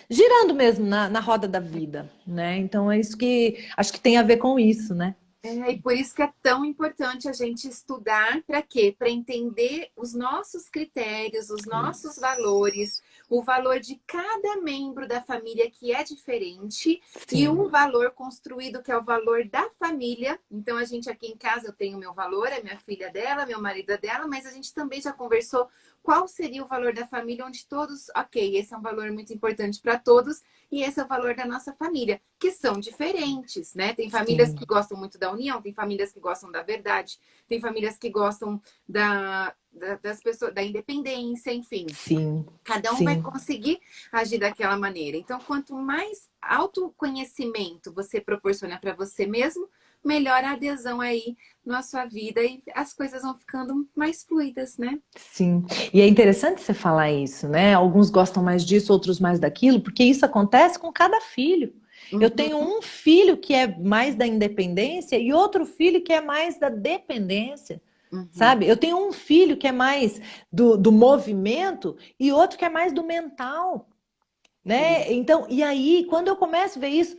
B: girando mesmo na roda da vida, né? Então é isso que acho que tem a ver com isso, né?
A: É, e por isso que é tão importante a gente estudar para quê? Para entender os nossos critérios, os nossos
B: Isso.
A: valores, o valor de cada membro da família que é diferente e
B: Sim.
A: um valor construído que é o valor da família. Então a gente aqui em casa eu tenho o meu valor, a minha filha dela, meu marido é dela, mas a gente também já conversou qual seria o valor da família onde todos, ok, esse é um valor muito importante para todos e esse é o valor da nossa família. que são diferentes, né? Tem famílias
B: Sim,
A: que gostam muito da união, tem famílias que gostam da verdade, tem famílias que gostam das pessoas, da independência, enfim.
B: sim,
A: Cada um vai
B: sim.
A: conseguir agir daquela maneira. Então, quanto mais autoconhecimento você proporciona para você mesmo, melhor a adesão aí na sua vida e as coisas vão ficando mais fluidas, né?
B: Sim, e é interessante você falar isso, né? Alguns gostam mais disso, outros mais daquilo, porque isso acontece com cada filho. Eu
A: Uhum,
B: tenho um filho que é mais da independência e outro filho que é mais da dependência,
A: uhum,
B: sabe? Eu tenho um filho que é mais do movimento e outro que é mais do mental.
A: sim,
B: Né? Então, e aí, quando eu começo a ver isso,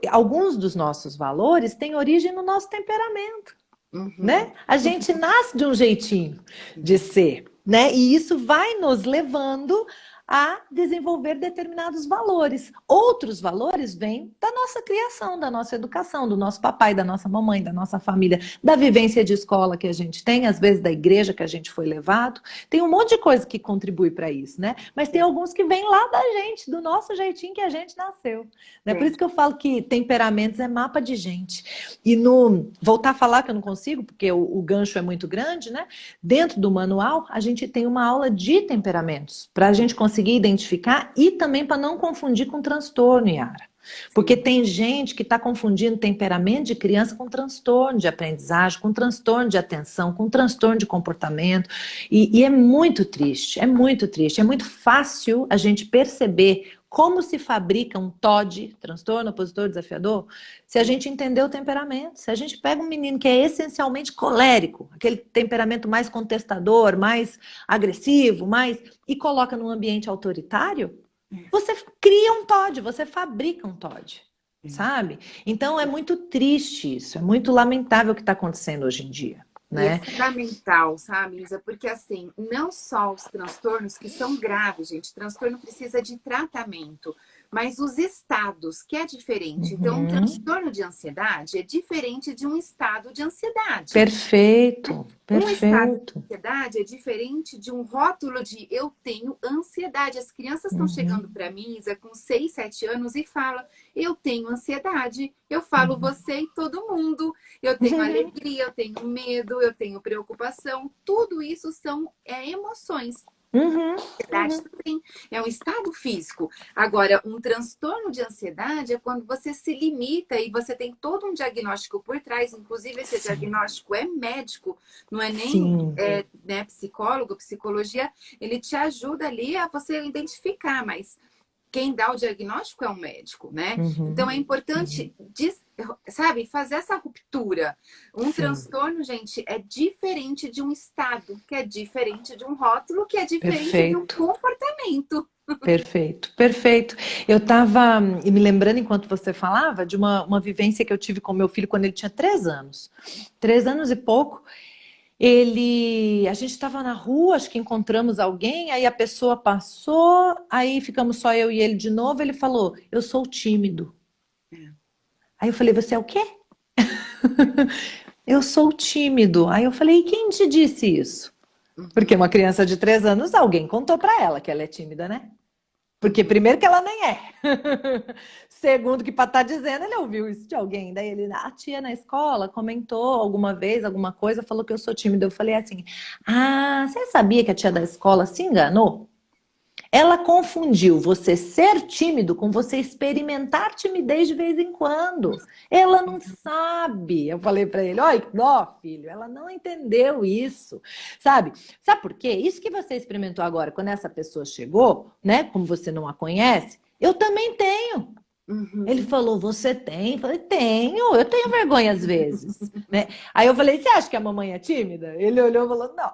B: alguns dos nossos valores têm origem no nosso temperamento,
A: uhum,
B: né? A gente nasce de um jeitinho de ser, né? E isso vai nos levando a desenvolver determinados valores. Outros valores vêm da nossa criação, da nossa educação, do nosso papai, da nossa mamãe, da nossa família, da vivência de escola que a gente tem, às vezes da igreja que a gente foi levado. Tem um monte de coisa que contribui para isso, né? Mas tem
A: sim,
B: alguns que vêm lá da gente, do nosso jeitinho que a gente nasceu. Né? Por
A: sim.
B: isso que eu falo que temperamentos é mapa de gente. E no voltar a falar que eu não consigo, porque o gancho é muito grande, né? Dentro do manual, a gente tem uma aula de temperamentos, para a gente conseguir identificar e também para não confundir com transtorno, Yara. Porque
A: Sim.
B: tem gente que está confundindo temperamento de criança com transtorno de aprendizagem, com transtorno de atenção, com transtorno de comportamento. E é muito triste, é muito triste. É muito fácil a gente perceber como se fabrica um TOD, transtorno opositor desafiador, se a gente entender o temperamento. Se a gente pega um menino que é essencialmente colérico, aquele temperamento mais contestador, mais agressivo, mais e coloca num ambiente autoritário, você cria um TOD, você fabrica um TOD,
A: Sim.
B: sabe? Então é muito triste isso, é muito lamentável o que está acontecendo hoje em dia,
A: E é
B: né?
A: fundamental, sabe, Isa? Porque assim, não só os transtornos que são graves, gente, transtorno precisa de tratamento, mas os estados, que é diferente. Então, um
B: Uhum.
A: transtorno de ansiedade é diferente de um estado de ansiedade.
B: Perfeito,
A: Um estado de
B: perfeito.
A: ansiedade é diferente de um rótulo de eu tenho ansiedade. As crianças estão chegando
B: Uhum.
A: para mim, Isa, com 6, 7 anos e falam, eu tenho ansiedade. Eu falo
B: Uhum.
A: você e todo mundo. Eu tenho alegria, eu tenho medo, eu tenho preocupação. Tudo isso são emoções.
B: Uhum.
A: Ansiedade
B: Uhum.
A: também é um estado físico. Agora, um transtorno de ansiedade é quando você se limita e você tem todo um diagnóstico por trás, inclusive esse
B: Sim,
A: diagnóstico é médico, não é nem
B: sim.
A: né, psicólogo, psicologia, ele te ajuda ali a você identificar, mas quem dá o diagnóstico é um médico, né? Então
B: Uhum.
A: é importante, sabe, fazer essa ruptura. Um
B: Sim,
A: transtorno, gente, é diferente de um estado, que é diferente de um rótulo, que é diferente de um
B: perfeito.
A: comportamento.
B: Perfeito, perfeito. Eu estava me lembrando, enquanto você falava, de uma vivência que eu tive com meu filho quando ele tinha 3 anos. 3 anos e pouco. A gente estava na rua, acho que encontramos alguém, aí a pessoa passou, aí ficamos só eu e ele de novo. Ele falou: Eu sou tímido. Aí eu falei: Você é o quê? Eu sou tímido. Aí eu falei: E quem te disse isso? Porque
A: Uhum,
B: uma criança de 3 anos, alguém contou para ela que ela é tímida, né? Porque
A: uhum,
B: primeiro que ela nem é. Segundo que para estar dizendo, ele ouviu isso de alguém. Daí ele, a tia na escola comentou alguma vez, alguma coisa, falou que eu sou tímida. Eu falei assim: Ah, você sabia que a tia da escola se enganou? Ela confundiu você ser tímido com você experimentar timidez de vez em quando. Ela não sabe. Eu falei para ele: Olha, ó, filho, ela não entendeu isso. Sabe? Sabe por quê? Isso que você experimentou agora, quando essa pessoa chegou, né? Como você não a conhece, eu também tenho. Ele
A: uhum.
B: falou: Você tem? Eu falei: Tenho, eu tenho vergonha às vezes. Né? Aí eu falei: Você acha que a mamãe é tímida? Ele olhou e falou: Não.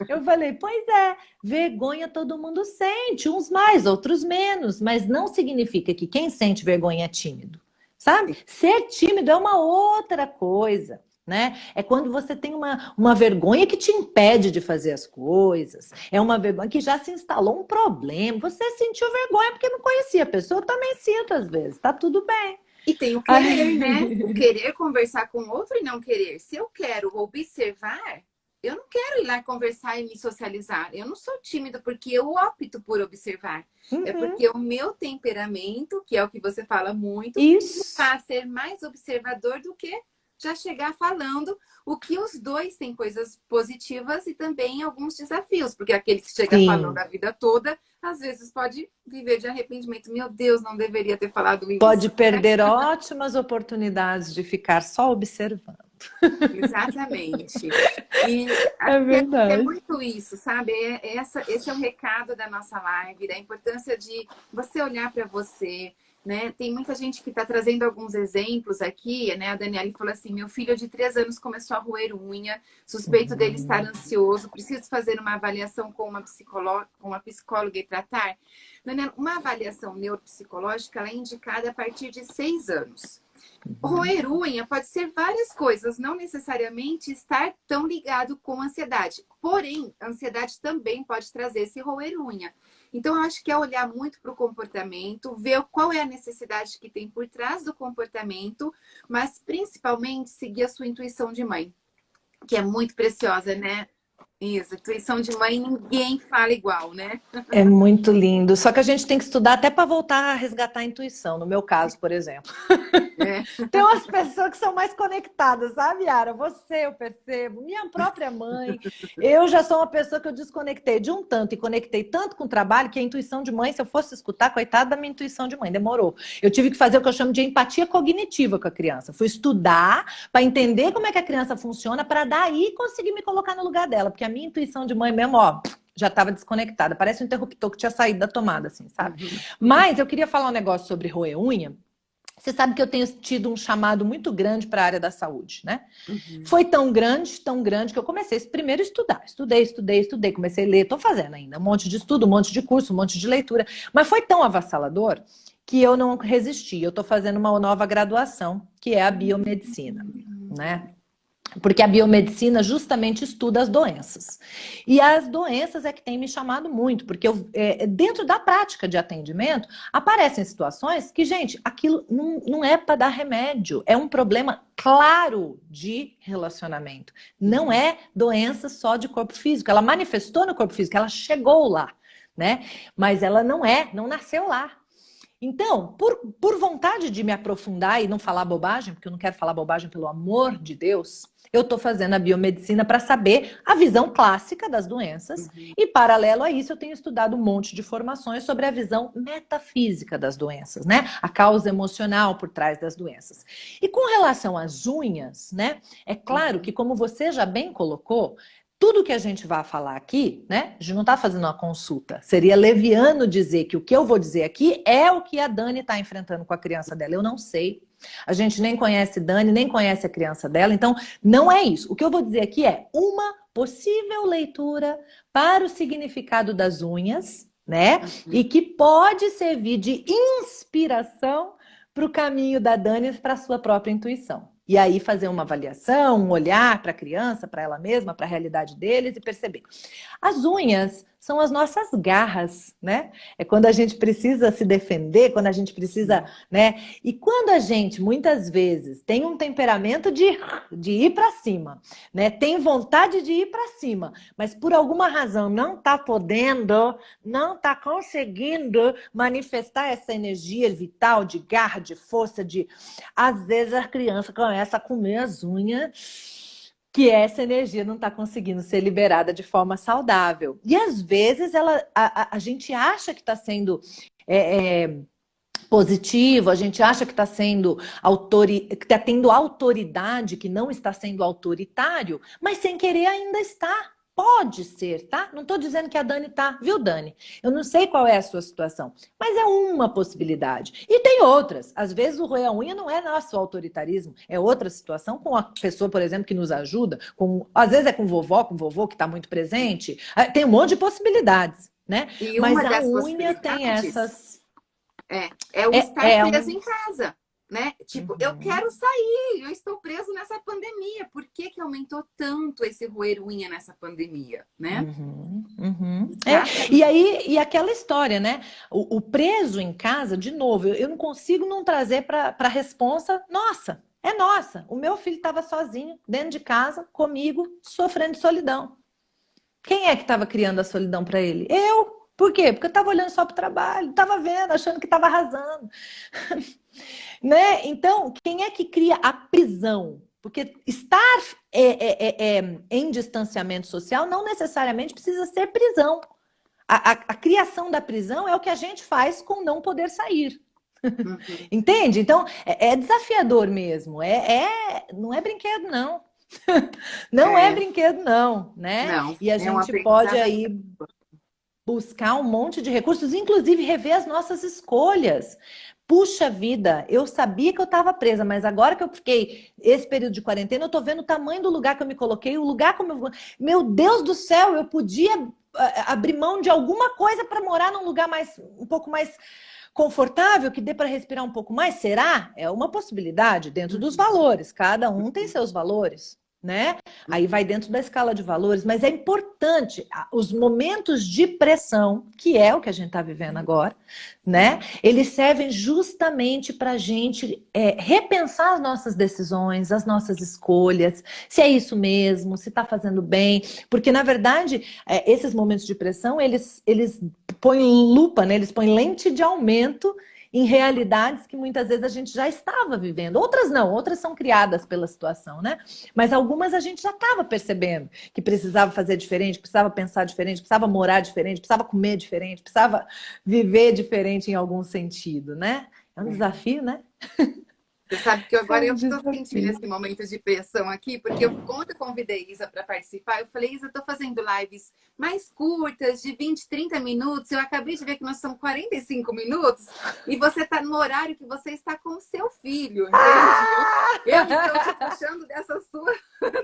B: Eu falei: Pois é, vergonha todo mundo sente, uns mais, outros menos, mas não significa que quem sente vergonha é tímido, sabe?
A: Sim.
B: Ser tímido é uma outra coisa. Né? É quando você tem uma vergonha que te impede de fazer as coisas, é uma vergonha que já se instalou um problema. Você sentiu vergonha porque não conhecia a pessoa, eu também sinto às vezes, tá tudo bem.
A: E tem o querer, né? O
B: Aí...
A: querer conversar com outro e não querer. Se eu quero observar, Eu não quero ir lá conversar e me socializar. Eu não sou tímida porque eu opto por observar. É
B: Uhum.
A: porque o meu temperamento, que é o que você fala muito, me
B: Isso.
A: faz ser mais observador do que já chegar falando o que os dois têm coisas positivas e também alguns desafios, porque aquele que chega falando
B: Sim.
A: a vida toda, às vezes pode viver de arrependimento. Meu Deus, não deveria ter falado
B: Pode
A: isso.
B: perder ótimas oportunidades de ficar só observando.
A: Exatamente. E
B: É
A: acho que é
B: verdade.
A: muito isso, sabe? Esse é o recado da nossa live, da importância de você olhar para você, né? Tem muita gente que está trazendo alguns exemplos aqui, né? A Daniela falou assim: meu filho de 3 anos começou a roer unha, suspeito dele estar
B: Uhum.
A: ansioso, preciso fazer uma avaliação com uma psicóloga e tratar. Daniela, uma avaliação neuropsicológica ela é indicada a partir de 6 anos. Roer unha pode ser várias coisas, não necessariamente estar tão ligado com ansiedade. Porém, a ansiedade também pode trazer esse roer unha. Então, eu acho que é olhar muito para o comportamento, ver qual é a necessidade que tem por trás do comportamento, mas principalmente seguir a sua intuição de mãe, que é muito preciosa, né? Isso, intuição de mãe ninguém fala igual, né?
B: É muito lindo. Só que a gente tem que estudar até para voltar a resgatar a intuição, no meu caso, por exemplo.
A: É.
B: Tem umas pessoas que são mais conectadas, sabe, Yara? Você, eu percebo, minha própria mãe. Eu já sou uma pessoa que eu desconectei de um tanto e conectei tanto com o trabalho que a intuição de mãe, se eu fosse escutar, coitada da minha intuição de mãe, demorou. Eu tive que fazer o que eu chamo de empatia cognitiva com a criança. Fui estudar para entender como é que a criança funciona, para daí conseguir me colocar no lugar dela, porque a minha intuição de mãe mesmo, ó, já estava desconectada. Parece um interruptor que tinha saído da tomada, assim, sabe?
A: Uhum.
B: Mas eu queria falar um negócio sobre roer unha. Você sabe que eu tenho tido um chamado muito grande para a área da saúde, né?
A: Uhum.
B: Foi tão grande que eu comecei primeiro a estudar. Estudei, comecei a ler, estou fazendo ainda um monte de estudo, um monte de curso, um monte de leitura. Mas foi tão avassalador que eu não resisti. Eu estou fazendo uma nova graduação, que é a biomedicina, né? Porque a biomedicina justamente estuda as doenças. E as doenças é que tem me chamado muito, porque dentro da prática de atendimento, aparecem situações que, gente, aquilo não é para dar remédio, é um problema claro de relacionamento. Não é doença só de corpo físico. Ela manifestou no corpo físico, ela chegou lá, né? Mas ela não nasceu lá. Então, por vontade de me aprofundar e não falar bobagem, porque eu não quero falar bobagem pelo amor de Deus, eu estou fazendo a biomedicina para saber a visão clássica das doenças
A: Uhum.
B: e, paralelo a isso, eu tenho estudado um monte de formações sobre a visão metafísica das doenças, né? A causa emocional por trás das doenças. E com relação às unhas, né? É claro que,
A: Uhum.
B: como você já bem colocou, tudo que a gente vai falar aqui, né? A gente não está fazendo uma consulta. Seria leviano dizer que o que eu vou dizer aqui é o que a Dani está enfrentando com a criança dela. Eu não sei. A gente nem conhece Dani, nem conhece a criança dela. Então, não é isso. O que eu vou dizer aqui é uma possível leitura para o significado das unhas, né? E
A: Uhum.
B: que pode servir de inspiração para o caminho da Dani para a sua própria intuição. E aí fazer uma avaliação, um olhar para a criança, para ela mesma, para a realidade deles e perceber. As unhas são as nossas garras, né? É quando a gente precisa se defender, quando a gente precisa, né? E quando a gente, muitas vezes, tem um temperamento de ir para cima, né? Tem vontade de ir para cima, mas por alguma razão não está podendo, não está conseguindo manifestar essa energia vital de garra, de força, de... Às vezes a criança começa a comer as unhas que essa energia não está conseguindo ser liberada de forma saudável. E às vezes a gente acha que está sendo positivo, a gente acha que está sendo que está tendo autoridade, que não está sendo autoritário, mas sem querer ainda está. Pode ser, tá? Não estou dizendo que a Dani tá, viu, Dani? Eu não sei qual é a sua situação, mas é uma possibilidade. E tem outras. Às vezes o roer a unha não é nosso autoritarismo, é outra situação com a pessoa, por exemplo, que nos ajuda. Às vezes é com vovó, com vovô que está muito presente. Tem um monte de possibilidades, né?
A: E
B: Mas
A: uma
B: a
A: das
B: unha tem
A: possibilidades
B: essas.
A: é o estar
B: É
A: preso
B: um.
A: em casa, né? Tipo, eu
B: Uhum.
A: quero sair, eu estou preso nessa pandemia. Por que que aumentou tanto esse roer unha nessa pandemia, né?
B: Uhum, uhum. E
A: Exatamente.
B: aí, e aquela história, né? O preso em casa, de novo, eu não consigo não trazer para a responsa nossa. é nossa. O meu filho estava sozinho, dentro de casa, comigo, sofrendo de solidão. Quem é que estava criando a solidão para ele? Eu. Por quê? Porque eu estava olhando só para o trabalho, estava vendo, achando que estava arrasando. Né? Então, quem é que cria a prisão? Porque estar em distanciamento social não necessariamente precisa ser prisão. A criação da prisão é o que a gente faz com não poder sair.
A: Uhum.
B: Entende? Então, é desafiador mesmo. Não é brinquedo, não. Não é
A: É,
B: brinquedo, não, né?
A: não,
B: E a
A: é um
B: gente pode
A: aprendizado.
B: aí buscar um monte de recursos, inclusive rever as nossas escolhas. Puxa vida, eu sabia que eu estava presa, mas agora que eu fiquei esse período de quarentena, eu estou vendo o tamanho do lugar que eu me coloquei, o lugar como eu... Meu Deus do céu, eu podia abrir mão de alguma coisa para morar num lugar um pouco mais confortável, que dê para respirar um pouco mais? Será? É uma possibilidade dentro dos
A: Uhum,
B: valores. Cada um tem seus valores, né? Aí
A: uhum.
B: vai dentro da escala de valores, mas é importante os momentos de pressão, que é o que a gente está vivendo agora, né? Eles servem justamente para a gente repensar as nossas decisões, as nossas escolhas, se é isso mesmo, se está fazendo bem, porque na verdade esses momentos de pressão eles põem lupa, né? Eles põem lente de aumento em realidades que muitas vezes a gente já estava vivendo. Outras não, outras são criadas pela situação, né? Mas algumas a gente já estava percebendo que precisava fazer diferente, precisava pensar diferente, precisava morar diferente, precisava comer diferente, precisava viver diferente em algum sentido, né? É um
A: É.
B: desafio, né?
A: Você sabe que
B: É
A: agora eu
B: um
A: estou sentindo esse
B: desafio.
A: momento de pressão aqui, porque quando eu convidei a Isa para participar, eu falei, Isa, eu estou fazendo lives mais curtas, de 20, 30 minutos. Eu acabei de ver que nós somos 45 minutos e você está no horário que você está com o seu filho, entende? Eu estou te puxando dessa sua,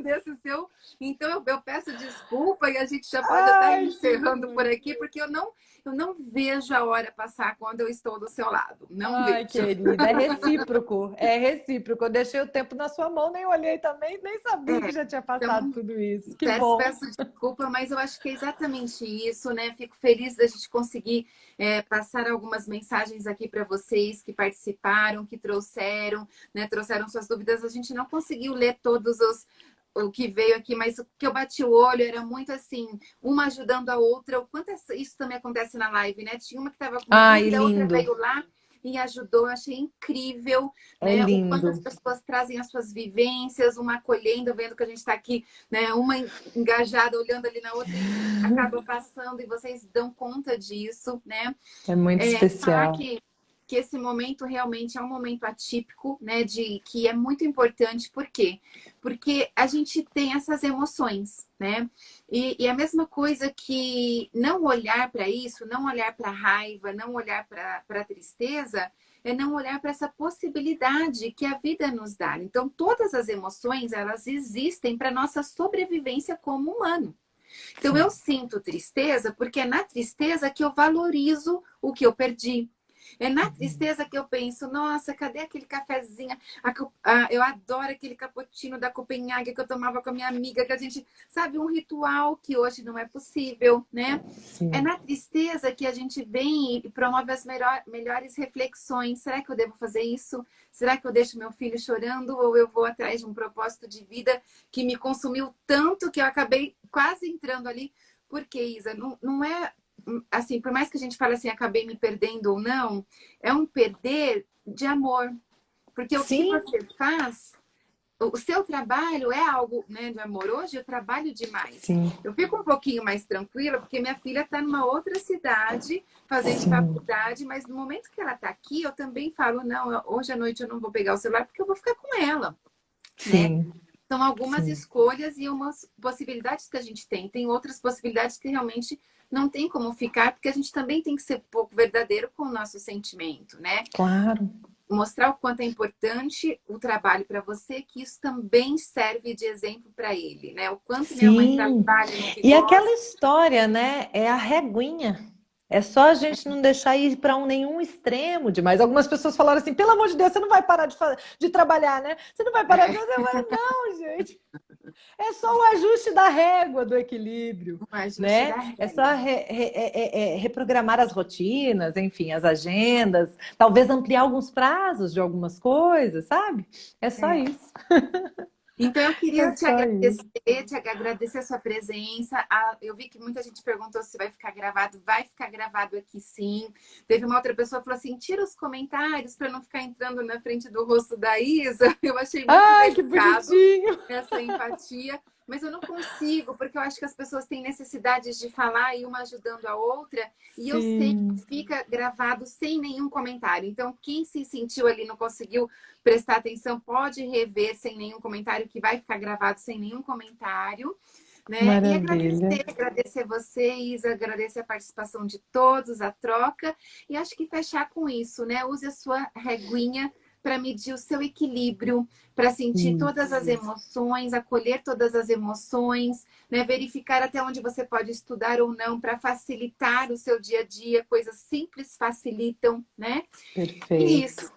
A: desse seu. Então eu peço desculpa e a gente já pode até ir
B: Ai,
A: encerrando por aqui, porque eu não vejo a hora passar quando eu estou do seu lado. Não
B: ai,
A: vejo.
B: querida, é recíproco, é recíproco. Eu deixei o tempo na sua mão, nem olhei também, nem sabia que
A: É,
B: já tinha passado
A: então,
B: tudo isso. Que
A: peço,
B: bom.
A: peço desculpa, mas eu acho que é exatamente isso, né? Fico feliz da gente conseguir passar algumas mensagens aqui para vocês que participaram, que trouxeram, né? Trouxeram suas dúvidas. A gente não conseguiu ler todos o que veio aqui, mas o que eu bati o olho era muito assim, uma ajudando a outra. O quanto isso também acontece na live, né? Tinha uma que estava com uma
B: Ai,
A: dúvida, a outra
B: lindo,
A: veio lá e ajudou. Eu achei incrível,
B: é
A: né? O quanto as
B: lindo.
A: pessoas trazem as suas vivências, uma acolhendo, vendo que a gente está aqui, né? Uma engajada, olhando ali na outra e acaba passando e vocês dão conta disso, né?
B: É muito
A: Falar
B: especial.
A: que esse momento realmente é um momento atípico, né? De que é muito importante, por quê? Porque a gente tem essas emoções, né? E a mesma coisa que não olhar para isso, não olhar para a raiva, não olhar para a tristeza, é não olhar para essa possibilidade que a vida nos dá. Então, todas as emoções, elas existem para nossa sobrevivência como humano. Então, eu
B: Sim.
A: sinto tristeza porque é na tristeza que eu valorizo o que eu perdi. É na
B: Uhum.
A: tristeza que eu penso, nossa, cadê aquele cafezinho? Eu adoro aquele cappuccino da Copenhague que eu tomava com a minha amiga, que a gente, sabe, um ritual que hoje não é possível, né? É
B: Sim.
A: na tristeza que a gente vem e promove as melhores reflexões. Será que eu devo fazer isso? Será que eu deixo meu filho chorando ou eu vou atrás de um propósito de vida que me consumiu tanto que eu acabei quase entrando ali? Porque, Isa, não é assim, por mais que a gente fale assim, acabei me perdendo ou não, é um perder de amor. Porque o que
B: Sim,
A: você faz, o seu trabalho é algo, né, de amor. Hoje eu trabalho demais.
B: sim,
A: Eu fico um pouquinho mais tranquila, porque minha filha está numa outra cidade, fazendo
B: sim,
A: faculdade, mas no momento que ela está aqui, eu também falo, não, hoje à noite eu não vou pegar o celular, porque eu vou ficar com ela, né?
B: sim,
A: São algumas
B: sim.
A: escolhas e umas possibilidades que a gente tem. Tem outras possibilidades que realmente não tem como ficar, porque a gente também tem que ser um pouco verdadeiro com o nosso sentimento, né?
B: Claro.
A: Mostrar o quanto é importante o trabalho para você, que isso também serve de exemplo para ele, né? O quanto minha mãe
B: Sim.
A: trabalha no que
B: E aquela
A: gosta.
B: história, né? É a reguinha. É só a gente não deixar ir para nenhum extremo demais. Algumas pessoas falaram assim: pelo amor de Deus, você não vai parar de trabalhar, né? Você não vai parar de
A: É,
B: fazer. Eu falei, não, gente. É só o ajuste da régua do equilíbrio,
A: Um ajuste
B: né?
A: da
B: É só
A: régua.
B: reprogramar as rotinas, enfim, as agendas, talvez ampliar alguns prazos de algumas coisas, sabe? É só
A: É.
B: isso.
A: Então, eu
B: É
A: queria
B: só isso.
A: te agradecer a sua presença. Eu vi que muita gente perguntou se vai ficar gravado. Vai ficar gravado aqui, sim. Teve uma outra pessoa que falou assim: tira os comentários para não ficar entrando na frente do rosto da Isa. Eu achei muito
B: Ai, que
A: delicado
B: bonitinho!
A: essa empatia. Mas eu não consigo, porque eu acho que as pessoas têm necessidades de falar e uma ajudando a outra. E eu sei que
B: Sim,
A: fica gravado sem nenhum comentário. Então, quem se sentiu ali, não conseguiu prestar atenção, pode rever sem nenhum comentário, que vai ficar gravado sem nenhum comentário, né? E
B: maravilha.
A: agradecer você, Isa, agradecer a participação de todos, a troca, e acho que fechar com isso, né? Use a sua reguinha para medir o seu equilíbrio, para sentir todas as
B: Isso.
A: emoções, acolher todas as emoções, né? Verificar até onde você pode estudar ou não para facilitar o seu dia a dia, coisas simples facilitam, né? E
B: Perfeito.
A: isso.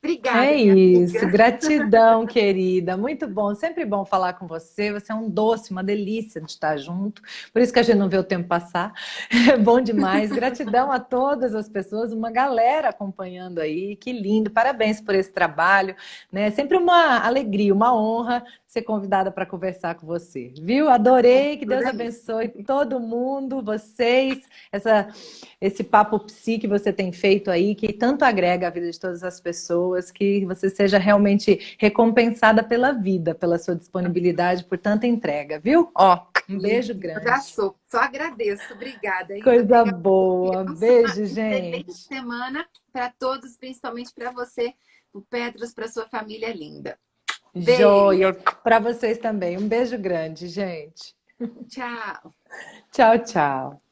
A: Obrigada,
B: É
A: minha
B: isso,
A: amiga.
B: gratidão, querida. Muito bom, sempre bom falar com você. Você é um doce, uma delícia de estar junto. Por isso que a gente não vê o tempo passar. É bom demais. Gratidão a todas as pessoas, uma galera acompanhando aí. Que lindo. Parabéns por esse trabalho, né? Sempre uma alegria, uma honra ser convidada para conversar com você. Viu? Adorei. Que Deus
A: Tudo aí.
B: abençoe todo mundo, vocês, esse papo psi que você tem feito aí, que tanto agrega a vida de todas as pessoas, que você seja realmente recompensada pela vida, pela sua disponibilidade, por tanta entrega, viu? Ó, um beijo
A: Eu já
B: grande.
A: sou. Só agradeço. Obrigada, Isa.
B: Coisa
A: Obrigada.
B: boa.
A: Uma
B: Beijo,
A: excelente
B: gente.
A: semana para todos, principalmente para você, o Petros, para sua família linda. Beijo.
B: Joia. Para vocês também. Um beijo grande, gente.
A: Tchau.
B: Tchau, tchau.